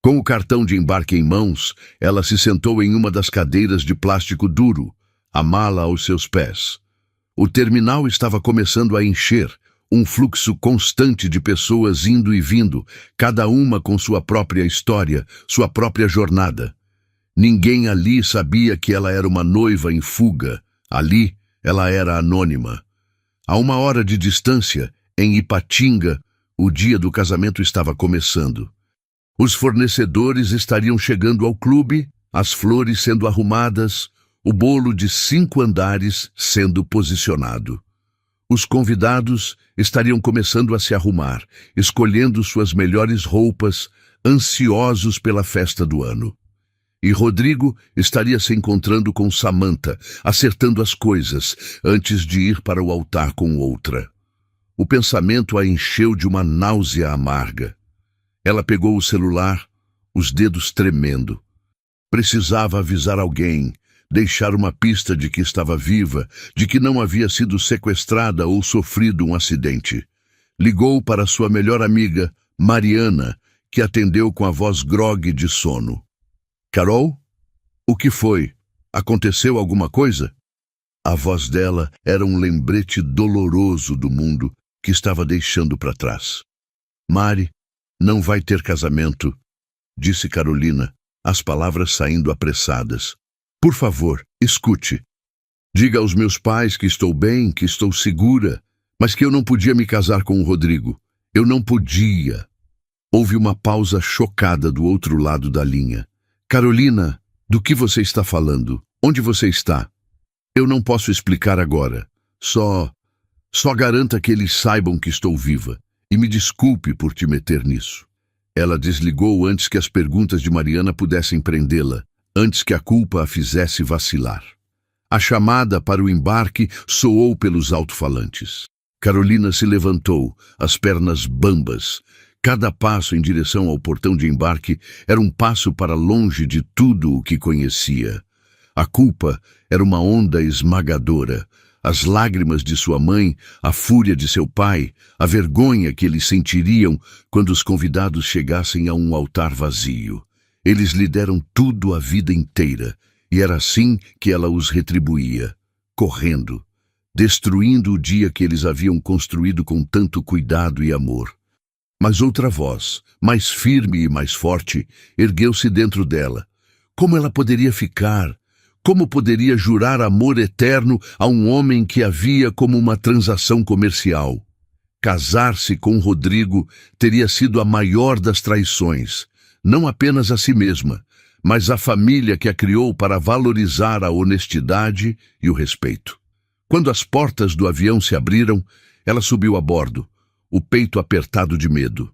Com o cartão de embarque em mãos, ela se sentou em uma das cadeiras de plástico duro, a mala aos seus pés. O terminal estava começando a encher, um fluxo constante de pessoas indo e vindo, cada uma com sua própria história, sua própria jornada. Ninguém ali sabia que ela era uma noiva em fuga. Ali, ela era anônima. A 1 hora de distância, em Ipatinga, o dia do casamento estava começando. Os fornecedores estariam chegando ao clube, as flores sendo arrumadas, o bolo de 5 andares sendo posicionado. Os convidados estariam começando a se arrumar, escolhendo suas melhores roupas, ansiosos pela festa do ano. E Rodrigo estaria se encontrando com Samantha, acertando as coisas, antes de ir para o altar com outra. O pensamento a encheu de uma náusea amarga. Ela pegou o celular, os dedos tremendo. Precisava avisar alguém, deixar uma pista de que estava viva, de que não havia sido sequestrada ou sofrido um acidente. Ligou para sua melhor amiga, Mariana, que atendeu com a voz grogue de sono. Carol? O que foi? Aconteceu alguma coisa? A voz dela era um lembrete doloroso do mundo que estava deixando para trás. Mari, não vai ter casamento, disse Carolina, as palavras saindo apressadas. Por favor, escute. Diga aos meus pais que estou bem, que estou segura, mas que eu não podia me casar com o Rodrigo. Eu não podia. Houve uma pausa chocada do outro lado da linha. Carolina, do que você está falando? Onde você está? Eu não posso explicar agora. Só garanta que eles saibam que estou viva. E me desculpe por te meter nisso. Ela desligou antes que as perguntas de Mariana pudessem prendê-la, antes que a culpa a fizesse vacilar. A chamada para o embarque soou pelos alto-falantes. Carolina se levantou, as pernas bambas. Cada passo em direção ao portão de embarque era um passo para longe de tudo o que conhecia. A culpa era uma onda esmagadora. As lágrimas de sua mãe, a fúria de seu pai, a vergonha que eles sentiriam quando os convidados chegassem a um altar vazio. Eles lhe deram tudo a vida inteira, e era assim que ela os retribuía, correndo, destruindo o dia que eles haviam construído com tanto cuidado e amor. Mas outra voz, mais firme e mais forte, ergueu-se dentro dela. Como ela poderia ficar? Como poderia jurar amor eterno a um homem que a via como uma transação comercial? Casar-se com Rodrigo teria sido a maior das traições, não apenas a si mesma, mas a família que a criou para valorizar a honestidade e o respeito. Quando as portas do avião se abriram, ela subiu a bordo, o peito apertado de medo.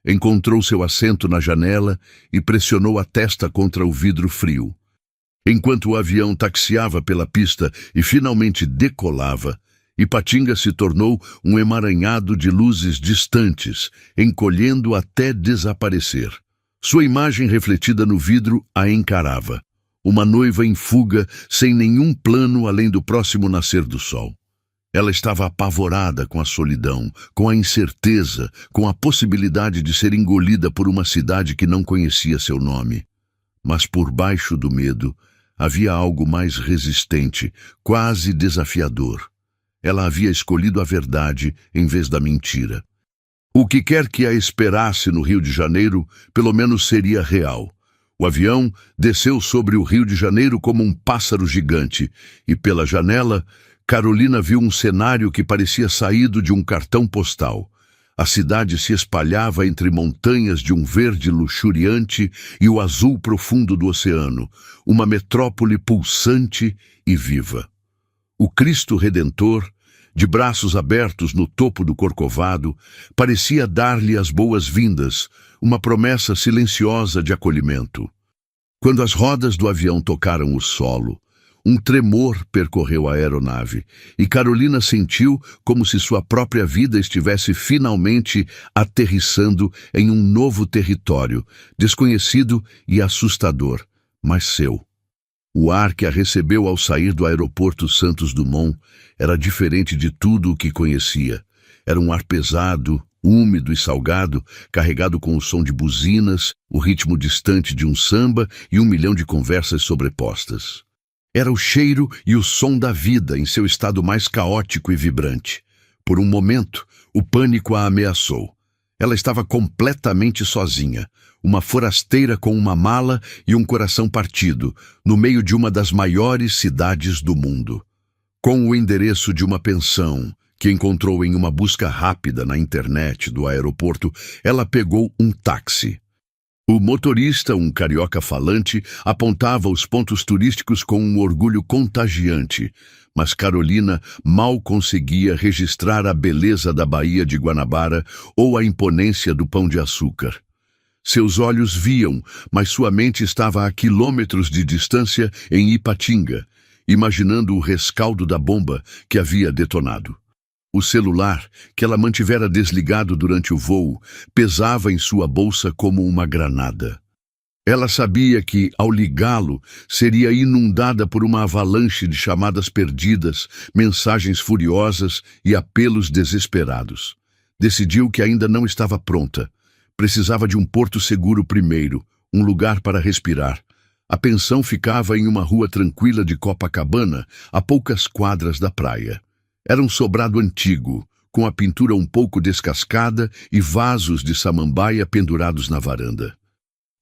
Encontrou seu assento na janela e pressionou a testa contra o vidro frio. Enquanto o avião taxiava pela pista e finalmente decolava, Ipatinga se tornou um emaranhado de luzes distantes, encolhendo até desaparecer. Sua imagem refletida no vidro a encarava. Uma noiva em fuga, sem nenhum plano além do próximo nascer do sol. Ela estava apavorada com a solidão, com a incerteza, com a possibilidade de ser engolida por uma cidade que não conhecia seu nome. Mas por baixo do medo, havia algo mais resistente, quase desafiador. Ela havia escolhido a verdade em vez da mentira. O que quer que a esperasse no Rio de Janeiro, pelo menos seria real. O avião desceu sobre o Rio de Janeiro como um pássaro gigante, e pela janela, Carolina viu um cenário que parecia saído de um cartão postal. A cidade se espalhava entre montanhas de um verde luxuriante e o azul profundo do oceano, uma metrópole pulsante e viva. O Cristo Redentor, de braços abertos no topo do Corcovado, parecia dar-lhe as boas-vindas, uma promessa silenciosa de acolhimento. Quando as rodas do avião tocaram o solo, um tremor percorreu a aeronave, e Carolina sentiu como se sua própria vida estivesse finalmente aterrissando em um novo território, desconhecido e assustador, mas seu. O ar que a recebeu ao sair do aeroporto Santos Dumont era diferente de tudo o que conhecia. Era um ar pesado, úmido e salgado, carregado com o som de buzinas, o ritmo distante de um samba e 1 milhão de conversas sobrepostas. Era o cheiro e o som da vida em seu estado mais caótico e vibrante. Por um momento, o pânico a ameaçou. Ela estava completamente sozinha, uma forasteira com uma mala e um coração partido, no meio de uma das maiores cidades do mundo. Com o endereço de uma pensão, que encontrou em uma busca rápida na internet do aeroporto, ela pegou um táxi. O motorista, um carioca falante, apontava os pontos turísticos com um orgulho contagiante, mas Carolina mal conseguia registrar a beleza da Baía de Guanabara ou a imponência do Pão de Açúcar. Seus olhos viam, mas sua mente estava a quilômetros de distância em Ipatinga, imaginando o rescaldo da bomba que havia detonado. O celular, que ela mantivera desligado durante o voo, pesava em sua bolsa como uma granada. Ela sabia que, ao ligá-lo, seria inundada por uma avalanche de chamadas perdidas, mensagens furiosas e apelos desesperados. Decidiu que ainda não estava pronta. Precisava de um porto seguro primeiro, um lugar para respirar. A pensão ficava em uma rua tranquila de Copacabana, a poucas quadras da praia. Era um sobrado antigo, com a pintura um pouco descascada e vasos de samambaia pendurados na varanda.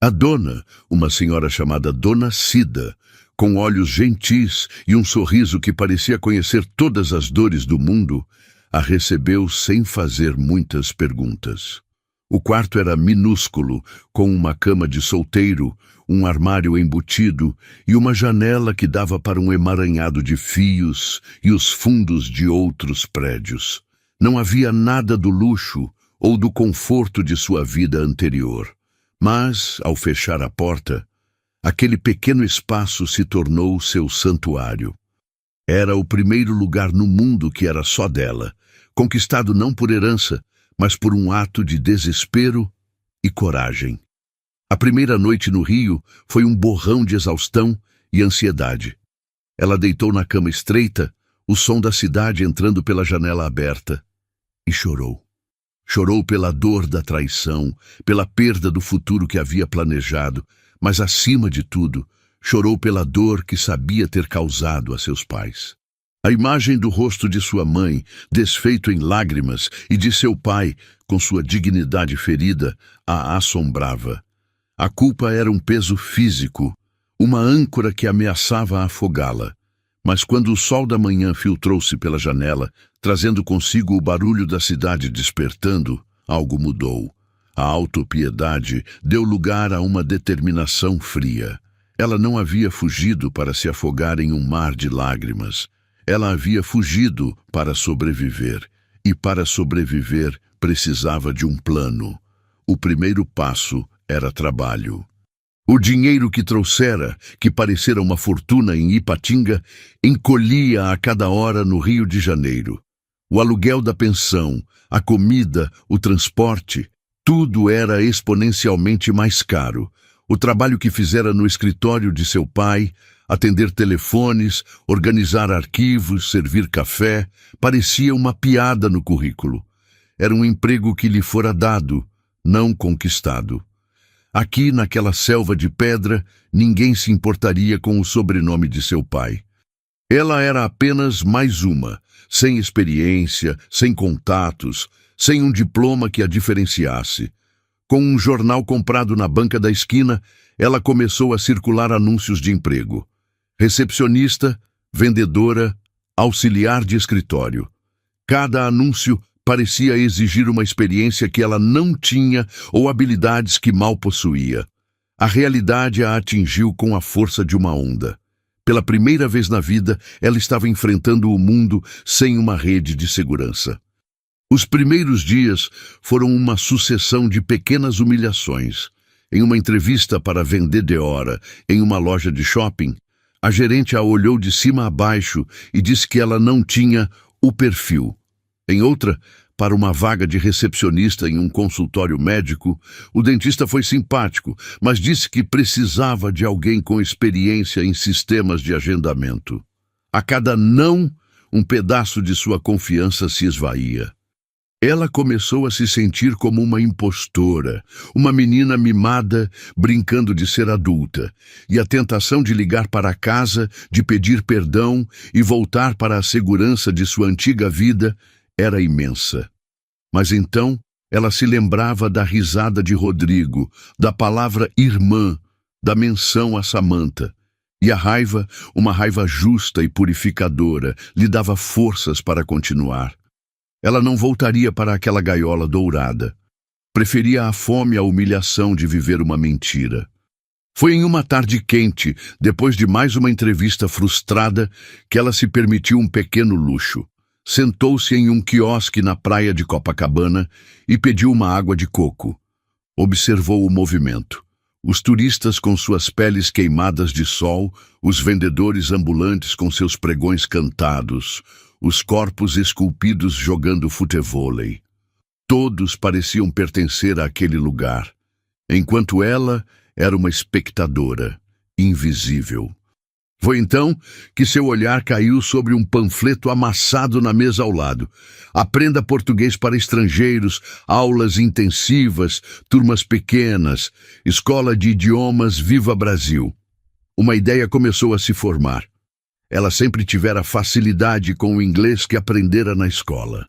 A dona, uma senhora chamada Dona Cida, com olhos gentis e um sorriso que parecia conhecer todas as dores do mundo, a recebeu sem fazer muitas perguntas. O quarto era minúsculo, com uma cama de solteiro, um armário embutido e uma janela que dava para um emaranhado de fios e os fundos de outros prédios. Não havia nada do luxo ou do conforto de sua vida anterior. Mas, ao fechar a porta, aquele pequeno espaço se tornou seu santuário. Era o primeiro lugar no mundo que era só dela, conquistado não por herança, mas por um ato de desespero e coragem. A primeira noite no Rio foi um borrão de exaustão e ansiedade. Ela deitou na cama estreita, o som da cidade entrando pela janela aberta, e chorou. Chorou pela dor da traição, pela perda do futuro que havia planejado, mas, acima de tudo, chorou pela dor que sabia ter causado a seus pais. A imagem do rosto de sua mãe, desfeito em lágrimas, e de seu pai, com sua dignidade ferida, a assombrava. A culpa era um peso físico, uma âncora que ameaçava afogá-la. Mas quando o sol da manhã filtrou-se pela janela, trazendo consigo o barulho da cidade despertando, algo mudou. A autopiedade deu lugar a uma determinação fria. Ela não havia fugido para se afogar em um mar de lágrimas. Ela havia fugido para sobreviver, e para sobreviver precisava de um plano. O primeiro passo era trabalho. O dinheiro que trouxera, que parecera uma fortuna em Ipatinga, encolhia a cada hora no Rio de Janeiro. O aluguel da pensão, a comida, o transporte, tudo era exponencialmente mais caro. O trabalho que fizera no escritório de seu pai, atender telefones, organizar arquivos, servir café, parecia uma piada no currículo. Era um emprego que lhe fora dado, não conquistado. Aqui, naquela selva de pedra, ninguém se importaria com o sobrenome de seu pai. Ela era apenas mais uma, sem experiência, sem contatos, sem um diploma que a diferenciasse. Com um jornal comprado na banca da esquina, ela começou a circular anúncios de emprego. Recepcionista, vendedora, auxiliar de escritório. Cada anúncio parecia exigir uma experiência que ela não tinha ou habilidades que mal possuía. A realidade a atingiu com a força de uma onda. Pela primeira vez na vida, ela estava enfrentando o mundo sem uma rede de segurança. Os primeiros dias foram uma sucessão de pequenas humilhações. Em uma entrevista para vender de hora em uma loja de shopping, a gerente a olhou de cima a baixo e disse que ela não tinha o perfil. Em outra, para uma vaga de recepcionista em um consultório médico, o dentista foi simpático, mas disse que precisava de alguém com experiência em sistemas de agendamento. A cada não, um pedaço de sua confiança se esvaía. Ela começou a se sentir como uma impostora, uma menina mimada brincando de ser adulta, e a tentação de ligar para casa, de pedir perdão e voltar para a segurança de sua antiga vida era imensa. Mas então ela se lembrava da risada de Rodrigo, da palavra irmã, da menção a Samantha. E a raiva, uma raiva justa e purificadora, lhe dava forças para continuar. Ela não voltaria para aquela gaiola dourada. Preferia a fome à humilhação de viver uma mentira. Foi em uma tarde quente, depois de mais uma entrevista frustrada, que ela se permitiu um pequeno luxo. Sentou-se em um quiosque na praia de Copacabana e pediu uma água de coco. Observou o movimento. Os turistas com suas peles queimadas de sol, os vendedores ambulantes com seus pregões cantados, os corpos esculpidos jogando futevôlei. Todos pareciam pertencer àquele lugar, enquanto ela era uma espectadora, invisível. Foi então que seu olhar caiu sobre um panfleto amassado na mesa ao lado. Aprenda português para estrangeiros, aulas intensivas, turmas pequenas, escola de idiomas Viva Brasil. Uma ideia começou a se formar. Ela sempre tivera facilidade com o inglês que aprendera na escola.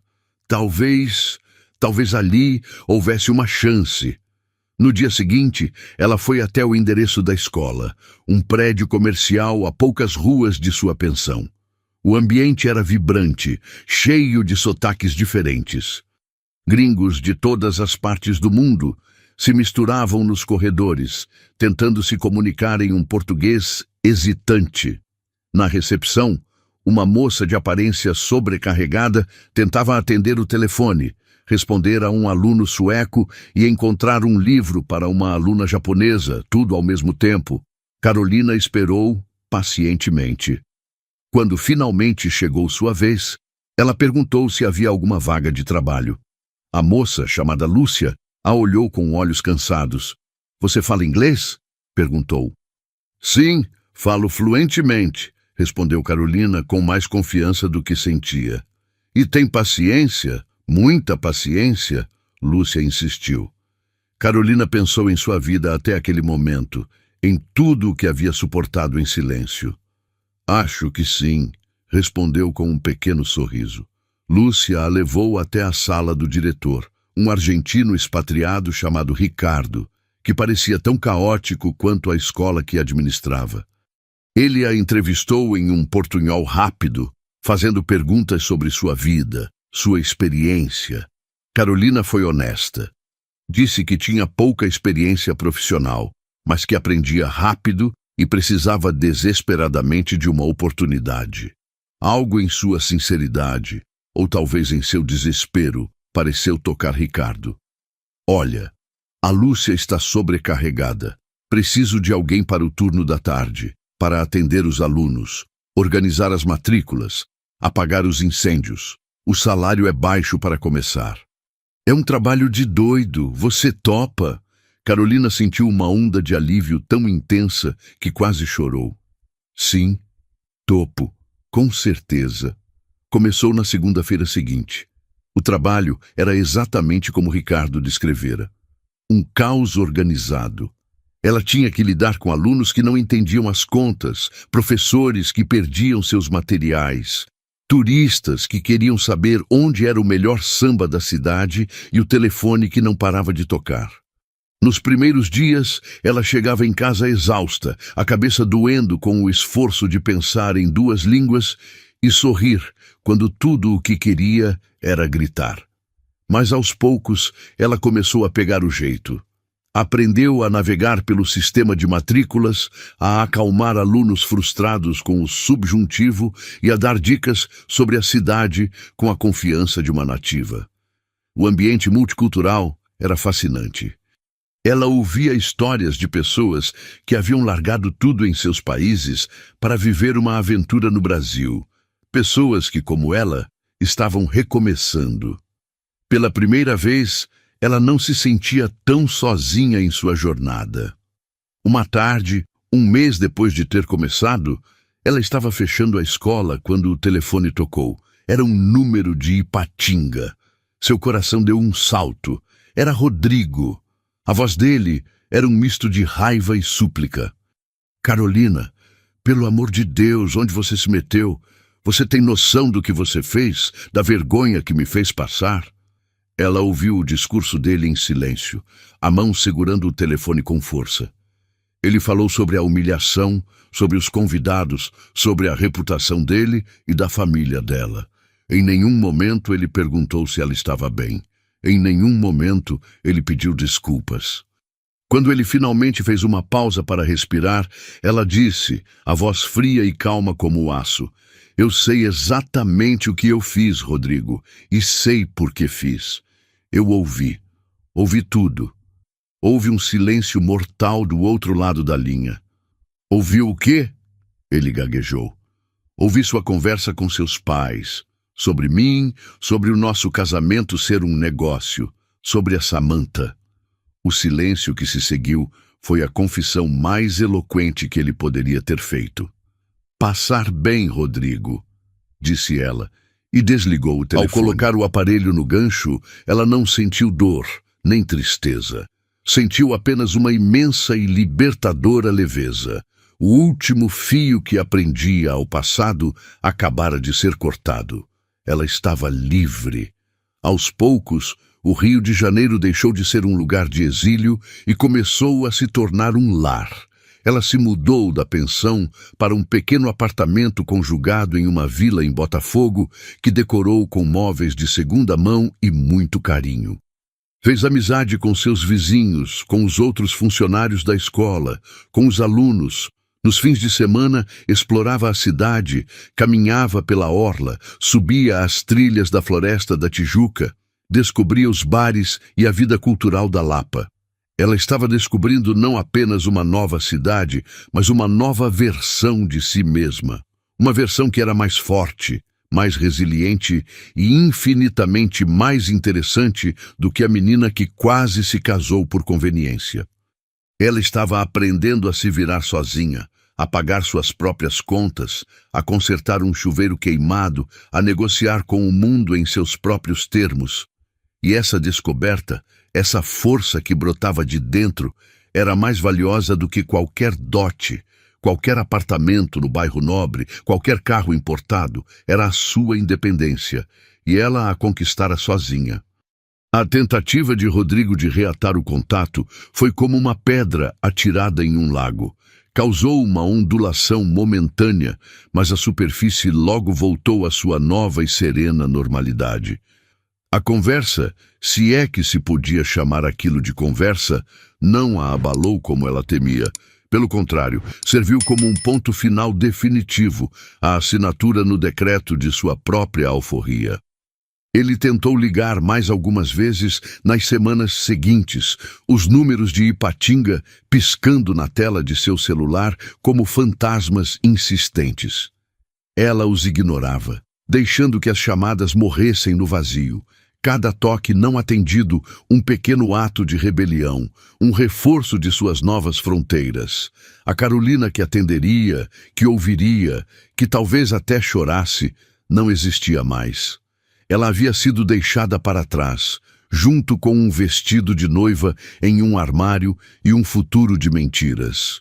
Talvez ali houvesse uma chance. No dia seguinte, ela foi até o endereço da escola, um prédio comercial a poucas ruas de sua pensão. O ambiente era vibrante, cheio de sotaques diferentes. Gringos de todas as partes do mundo se misturavam nos corredores, tentando se comunicar em um português hesitante. Na recepção, uma moça de aparência sobrecarregada tentava atender o telefone, responder a um aluno sueco e encontrar um livro para uma aluna japonesa, tudo ao mesmo tempo. Carolina esperou pacientemente. Quando finalmente chegou sua vez, ela perguntou se havia alguma vaga de trabalho. A moça, chamada Lúcia, a olhou com olhos cansados. "Você fala inglês?" perguntou. "Sim, falo fluentemente", respondeu Carolina com mais confiança do que sentia. "E tem paciência? Muita paciência?" Lúcia insistiu. Carolina pensou em sua vida até aquele momento, em tudo o que havia suportado em silêncio. "Acho que sim", respondeu com um pequeno sorriso. Lúcia a levou até a sala do diretor, um argentino expatriado chamado Ricardo, que parecia tão caótico quanto a escola que administrava. Ele a entrevistou em um portunhol rápido, fazendo perguntas sobre sua vida, sua experiência. Carolina foi honesta. Disse que tinha pouca experiência profissional, mas que aprendia rápido e precisava desesperadamente de uma oportunidade. Algo em sua sinceridade, ou talvez em seu desespero, pareceu tocar Ricardo. "Olha, a Lúcia está sobrecarregada. Preciso de alguém para o turno da tarde, para atender os alunos, organizar as matrículas, apagar os incêndios. O salário é baixo para começar. É um trabalho de doido, você topa? Carolina sentiu uma onda de alívio tão intensa que quase chorou. Sim, topo, com certeza. Começou na segunda-feira seguinte. O trabalho era exatamente como Ricardo descrevera. Um caos organizado. Ela tinha que lidar com alunos que não entendiam as contas, professores que perdiam seus materiais, turistas que queriam saber onde era o melhor samba da cidade e o telefone que não parava de tocar. Nos primeiros dias, ela chegava em casa exausta, a cabeça doendo com o esforço de pensar em duas línguas e sorrir quando tudo o que queria era gritar. Mas aos poucos, ela começou a pegar o jeito. Aprendeu a navegar pelo sistema de matrículas, a acalmar alunos frustrados com o subjuntivo e a dar dicas sobre a cidade com a confiança de uma nativa. O ambiente multicultural era fascinante. Ela ouvia histórias de pessoas que haviam largado tudo em seus países para viver uma aventura no Brasil. Pessoas que, como ela, estavam recomeçando. Pela primeira vez, ela não se sentia tão sozinha em sua jornada. Uma tarde, um mês depois de ter começado, ela estava fechando a escola quando o telefone tocou. Era um número de Ipatinga. Seu coração deu um salto. Era Rodrigo. A voz dele era um misto de raiva e súplica. Carolina, pelo amor de Deus, onde você se meteu? Você tem noção do que você fez? Da vergonha que me fez passar? Ela ouviu o discurso dele em silêncio, a mão segurando o telefone com força. Ele falou sobre a humilhação, sobre os convidados, sobre a reputação dele e da família dela. Em nenhum momento ele perguntou se ela estava bem. Em nenhum momento ele pediu desculpas. Quando ele finalmente fez uma pausa para respirar, ela disse, a voz fria e calma como o aço: Eu sei exatamente o que eu fiz, Rodrigo, e sei por que fiz. Eu ouvi tudo. Houve um silêncio mortal do outro lado da linha. Ouviu o quê? Ele gaguejou. Ouvi sua conversa com seus pais, sobre mim, sobre o nosso casamento ser um negócio, sobre a Samantha. O silêncio que se seguiu foi a confissão mais eloquente que ele poderia ter feito. Passar bem, Rodrigo, disse ela, e desligou o telefone. Ao colocar o aparelho no gancho, ela não sentiu dor, nem tristeza. Sentiu apenas uma imensa e libertadora leveza. O último fio que aprendia ao passado acabara de ser cortado. Ela estava livre. Aos poucos, o Rio de Janeiro deixou de ser um lugar de exílio e começou a se tornar um lar. Ela se mudou da pensão para um pequeno apartamento conjugado em uma vila em Botafogo que decorou com móveis de segunda mão e muito carinho. Fez amizade com seus vizinhos, com os outros funcionários da escola, com os alunos. Nos fins de semana, explorava a cidade, caminhava pela orla, subia as trilhas da Floresta da Tijuca, descobria os bares e a vida cultural da Lapa. Ela estava descobrindo não apenas uma nova cidade, mas uma nova versão de si mesma. Uma versão que era mais forte, mais resiliente e infinitamente mais interessante do que a menina que quase se casou por conveniência. Ela estava aprendendo a se virar sozinha, a pagar suas próprias contas, a consertar um chuveiro queimado, a negociar com o mundo em seus próprios termos. E essa descoberta, essa força que brotava de dentro, era mais valiosa do que qualquer dote, qualquer apartamento no bairro nobre, qualquer carro importado. Era a sua independência, e ela a conquistara sozinha. A tentativa de Rodrigo de reatar o contato foi como uma pedra atirada em um lago. Causou uma ondulação momentânea, mas a superfície logo voltou à sua nova e serena normalidade. A conversa, se é que se podia chamar aquilo de conversa, não a abalou como ela temia. Pelo contrário, serviu como um ponto final definitivo, a assinatura no decreto de sua própria alforria. Ele tentou ligar mais algumas vezes nas semanas seguintes, os números de Ipatinga piscando na tela de seu celular como fantasmas insistentes. Ela os ignorava, deixando que as chamadas morressem no vazio. Cada toque não atendido, um pequeno ato de rebelião, um reforço de suas novas fronteiras. A Carolina que atenderia, que ouviria, que talvez até chorasse, não existia mais. Ela havia sido deixada para trás, junto com um vestido de noiva em um armário e um futuro de mentiras.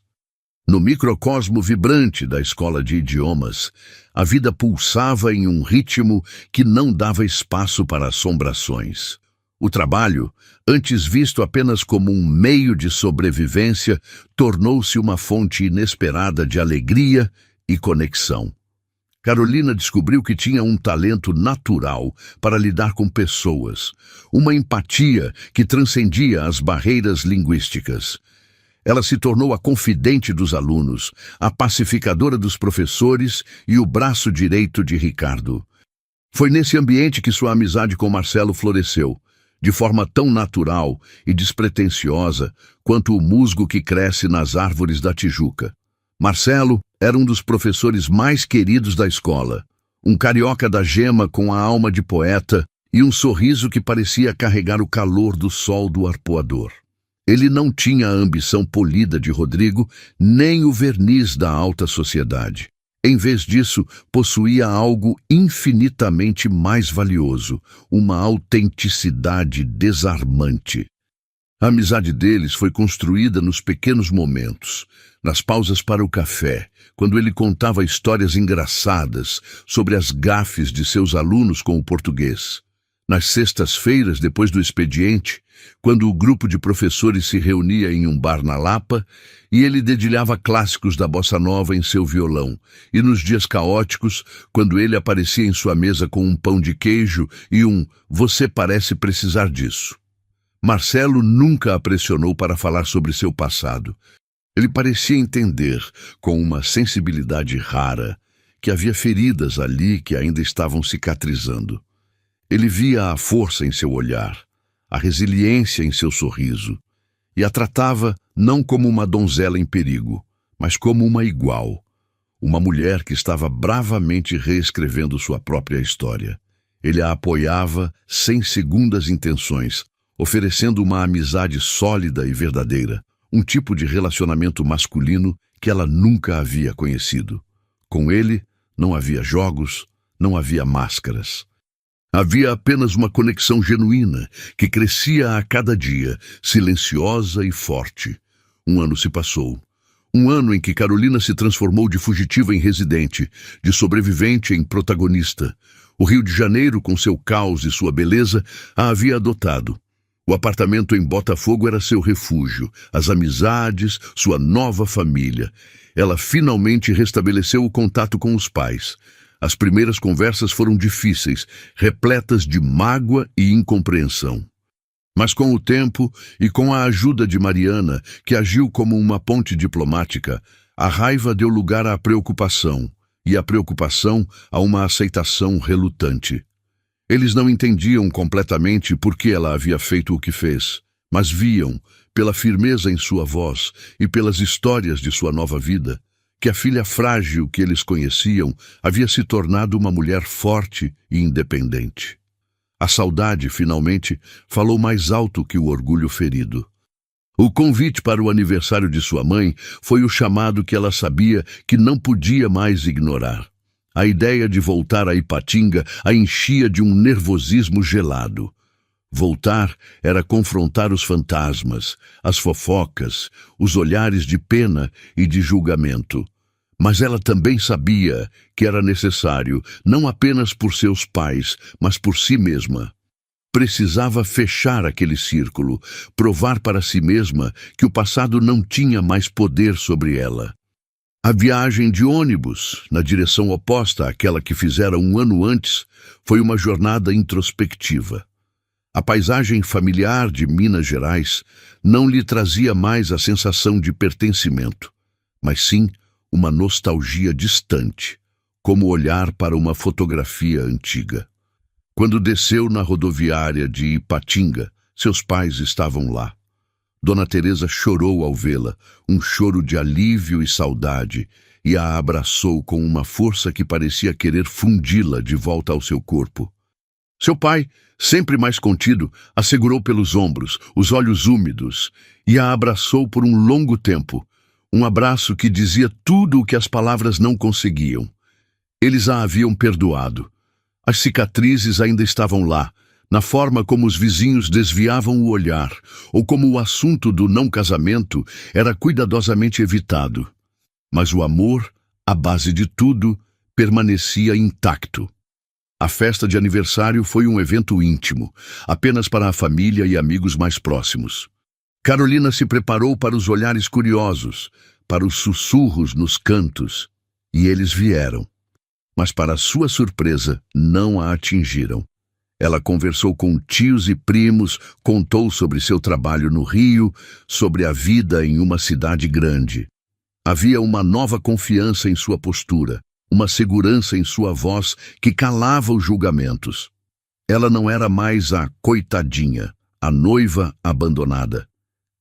No microcosmo vibrante da escola de idiomas, a vida pulsava em um ritmo que não dava espaço para assombrações. O trabalho, antes visto apenas como um meio de sobrevivência, tornou-se uma fonte inesperada de alegria e conexão. Carolina descobriu que tinha um talento natural para lidar com pessoas, uma empatia que transcendia as barreiras linguísticas. Ela se tornou a confidente dos alunos, a pacificadora dos professores e o braço direito de Ricardo. Foi nesse ambiente que sua amizade com Marcelo floresceu, de forma tão natural e despretensiosa quanto o musgo que cresce nas árvores da Tijuca. Marcelo era um dos professores mais queridos da escola, um carioca da gema com a alma de poeta e um sorriso que parecia carregar o calor do sol do arpoador. Ele não tinha a ambição polida de Rodrigo, nem o verniz da alta sociedade. Em vez disso, possuía algo infinitamente mais valioso, uma autenticidade desarmante. A amizade deles foi construída nos pequenos momentos, nas pausas para o café, quando ele contava histórias engraçadas sobre as gafes de seus alunos com o português. Nas sextas-feiras, depois do expediente, quando o grupo de professores se reunia em um bar na Lapa e ele dedilhava clássicos da bossa nova em seu violão, e nos dias caóticos, quando ele aparecia em sua mesa com um pão de queijo e um "você parece precisar disso". Marcelo nunca a pressionou para falar sobre seu passado. Ele parecia entender, com uma sensibilidade rara, que havia feridas ali que ainda estavam cicatrizando. Ele via a força em seu olhar, a resiliência em seu sorriso, e a tratava não como uma donzela em perigo, mas como uma igual, uma mulher que estava bravamente reescrevendo sua própria história. Ele a apoiava sem segundas intenções, oferecendo uma amizade sólida e verdadeira, um tipo de relacionamento masculino que ela nunca havia conhecido. Com ele, não havia jogos, não havia máscaras. Havia apenas uma conexão genuína, que crescia a cada dia, silenciosa e forte. Um ano se passou. Um ano em que Carolina se transformou de fugitiva em residente, de sobrevivente em protagonista. O Rio de Janeiro, com seu caos e sua beleza, a havia adotado. O apartamento em Botafogo era seu refúgio, as amizades, sua nova família. Ela finalmente restabeleceu o contato com os pais. As primeiras conversas foram difíceis, repletas de mágoa e incompreensão. Mas com o tempo e com a ajuda de Mariana, que agiu como uma ponte diplomática, a raiva deu lugar à preocupação, e a preocupação a uma aceitação relutante. Eles não entendiam completamente por que ela havia feito o que fez, mas viam, pela firmeza em sua voz e pelas histórias de sua nova vida, que a filha frágil que eles conheciam havia se tornado uma mulher forte e independente. A saudade, finalmente, falou mais alto que o orgulho ferido. O convite para o aniversário de sua mãe foi o chamado que ela sabia que não podia mais ignorar. A ideia de voltar a Ipatinga a enchia de um nervosismo gelado. Voltar era confrontar os fantasmas, as fofocas, os olhares de pena e de julgamento. Mas ela também sabia que era necessário, não apenas por seus pais, mas por si mesma. Precisava fechar aquele círculo, provar para si mesma que o passado não tinha mais poder sobre ela. A viagem de ônibus, na direção oposta àquela que fizera um ano antes, foi uma jornada introspectiva. A paisagem familiar de Minas Gerais não lhe trazia mais a sensação de pertencimento, mas sim uma nostalgia distante, como olhar para uma fotografia antiga. Quando desceu na rodoviária de Ipatinga, seus pais estavam lá. Dona Teresa chorou ao vê-la, um choro de alívio e saudade, e a abraçou com uma força que parecia querer fundi-la de volta ao seu corpo. Seu pai, sempre mais contido, a segurou pelos ombros, os olhos úmidos, e a abraçou por um longo tempo, um abraço que dizia tudo o que as palavras não conseguiam. Eles a haviam perdoado. As cicatrizes ainda estavam lá, na forma como os vizinhos desviavam o olhar, ou como o assunto do não casamento era cuidadosamente evitado. Mas o amor, a base de tudo, permanecia intacto. A festa de aniversário foi um evento íntimo, apenas para a família e amigos mais próximos. Carolina se preparou para os olhares curiosos, para os sussurros nos cantos, e eles vieram. Mas, para sua surpresa, não a atingiram. Ela conversou com tios e primos, contou sobre seu trabalho no Rio, sobre a vida em uma cidade grande. Havia uma nova confiança em sua postura, uma segurança em sua voz que calava os julgamentos. Ela não era mais a coitadinha, a noiva abandonada.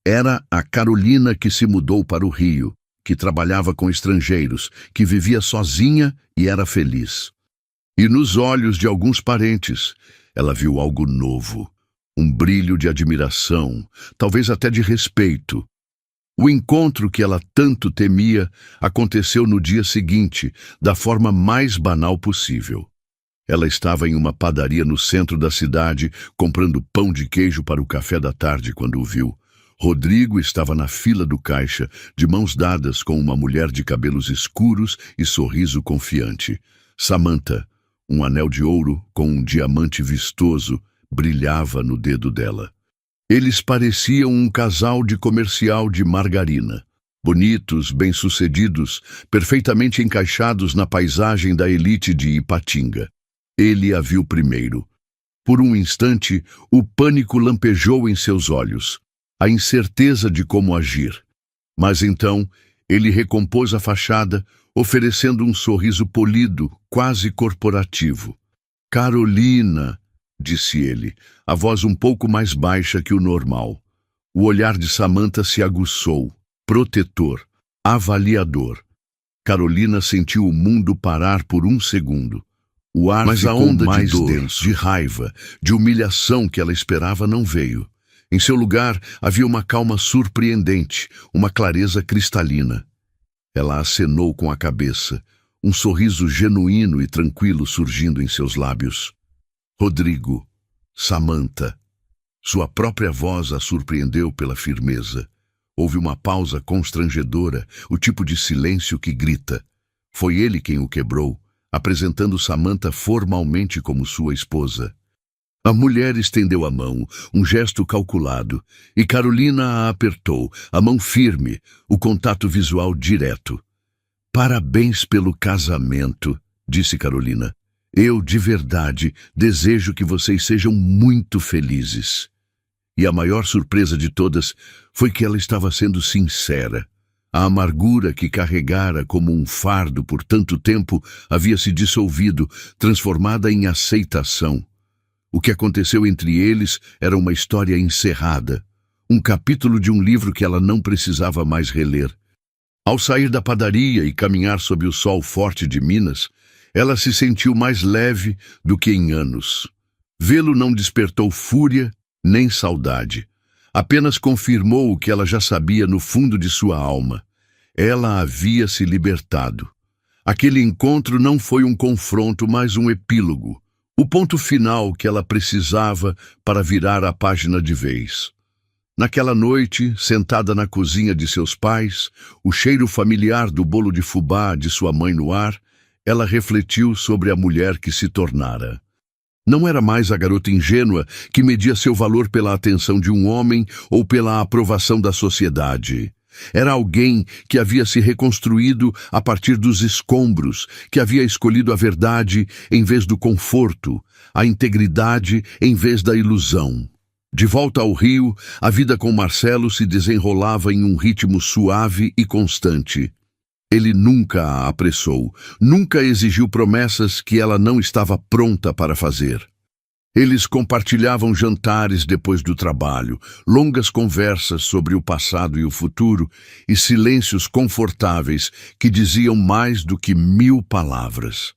Era a Carolina que se mudou para o Rio, que trabalhava com estrangeiros, que vivia sozinha e era feliz. E nos olhos de alguns parentes, ela viu algo novo, um brilho de admiração, talvez até de respeito. O encontro que ela tanto temia aconteceu no dia seguinte, da forma mais banal possível. Ela estava em uma padaria no centro da cidade, comprando pão de queijo para o café da tarde quando o viu. Rodrigo estava na fila do caixa, de mãos dadas com uma mulher de cabelos escuros e sorriso confiante. Samantha, um anel de ouro com um diamante vistoso, brilhava no dedo dela. Eles pareciam um casal de comercial de margarina. Bonitos, bem-sucedidos, perfeitamente encaixados na paisagem da elite de Ipatinga. Ele a viu primeiro. Por um instante, o pânico lampejou em seus olhos, a incerteza de como agir. Mas então, ele recompôs a fachada, oferecendo um sorriso polido, quase corporativo. "Carolina", disse ele, a voz um pouco mais baixa que o normal. O olhar de Samantha se aguçou, protetor, avaliador. Carolina sentiu o mundo parar por um segundo. O ar Mas a ficou onda de mais dor, denso, de raiva, de humilhação que ela esperava não veio. Em seu lugar havia uma calma surpreendente, uma clareza cristalina. Ela acenou com a cabeça, um sorriso genuíno e tranquilo surgindo em seus lábios. "Rodrigo, Samantha." Sua própria voz a surpreendeu pela firmeza. Houve uma pausa constrangedora, o tipo de silêncio que grita. Foi ele quem o quebrou, apresentando Samantha formalmente como sua esposa. A mulher estendeu a mão, um gesto calculado, e Carolina a apertou, a mão firme, o contato visual direto. "Parabéns pelo casamento", disse Carolina. "Eu, de verdade, desejo que vocês sejam muito felizes." E a maior surpresa de todas foi que ela estava sendo sincera. A amargura que carregara como um fardo por tanto tempo havia se dissolvido, transformada em aceitação. O que aconteceu entre eles era uma história encerrada, um capítulo de um livro que ela não precisava mais reler. Ao sair da padaria e caminhar sob o sol forte de Minas, ela se sentiu mais leve do que em anos. Vê-lo não despertou fúria nem saudade. Apenas confirmou o que ela já sabia no fundo de sua alma. Ela havia se libertado. Aquele encontro não foi um confronto, mas um epílogo. O ponto final que ela precisava para virar a página de vez. Naquela noite, sentada na cozinha de seus pais, o cheiro familiar do bolo de fubá de sua mãe no ar, ela refletiu sobre a mulher que se tornara. Não era mais a garota ingênua que media seu valor pela atenção de um homem ou pela aprovação da sociedade. Era alguém que havia se reconstruído a partir dos escombros, que havia escolhido a verdade em vez do conforto, a integridade em vez da ilusão. De volta ao Rio, a vida com Marcelo se desenrolava em um ritmo suave e constante. Ele nunca a apressou, nunca exigiu promessas que ela não estava pronta para fazer. Eles compartilhavam jantares depois do trabalho, longas conversas sobre o passado e o futuro e silêncios confortáveis que diziam mais do que 1000 palavras.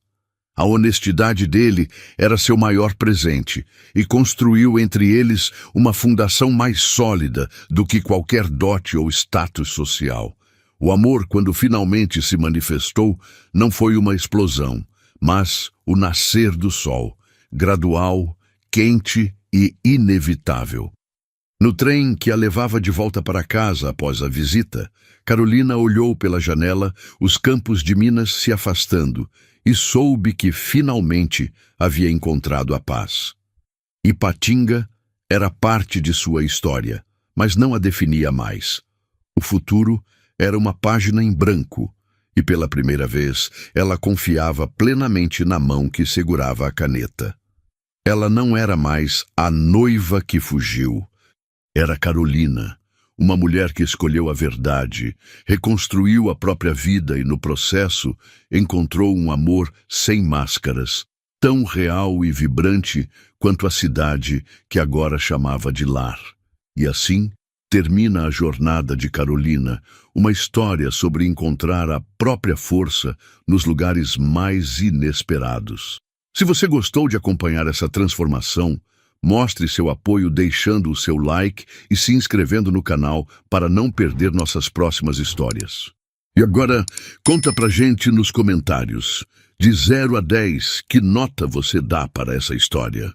A honestidade dele era seu maior presente e construiu entre eles uma fundação mais sólida do que qualquer dote ou status social. O amor, quando finalmente se manifestou, não foi uma explosão, mas o nascer do sol, gradual, quente e inevitável. No trem que a levava de volta para casa após a visita, Carolina olhou pela janela os campos de Minas se afastando e soube que finalmente havia encontrado a paz. Ipatinga era parte de sua história, mas não a definia mais. O futuro era uma página em branco, e pela primeira vez ela confiava plenamente na mão que segurava a caneta. Ela não era mais a noiva que fugiu. Era Carolina, uma mulher que escolheu a verdade, reconstruiu a própria vida e, no processo, encontrou um amor sem máscaras, tão real e vibrante quanto a cidade que agora chamava de lar. E assim termina a jornada de Carolina, uma história sobre encontrar a própria força nos lugares mais inesperados. Se você gostou de acompanhar essa transformação, mostre seu apoio deixando o seu like e se inscrevendo no canal para não perder nossas próximas histórias. E agora, conta pra gente nos comentários, de 0 a 10, que nota você dá para essa história?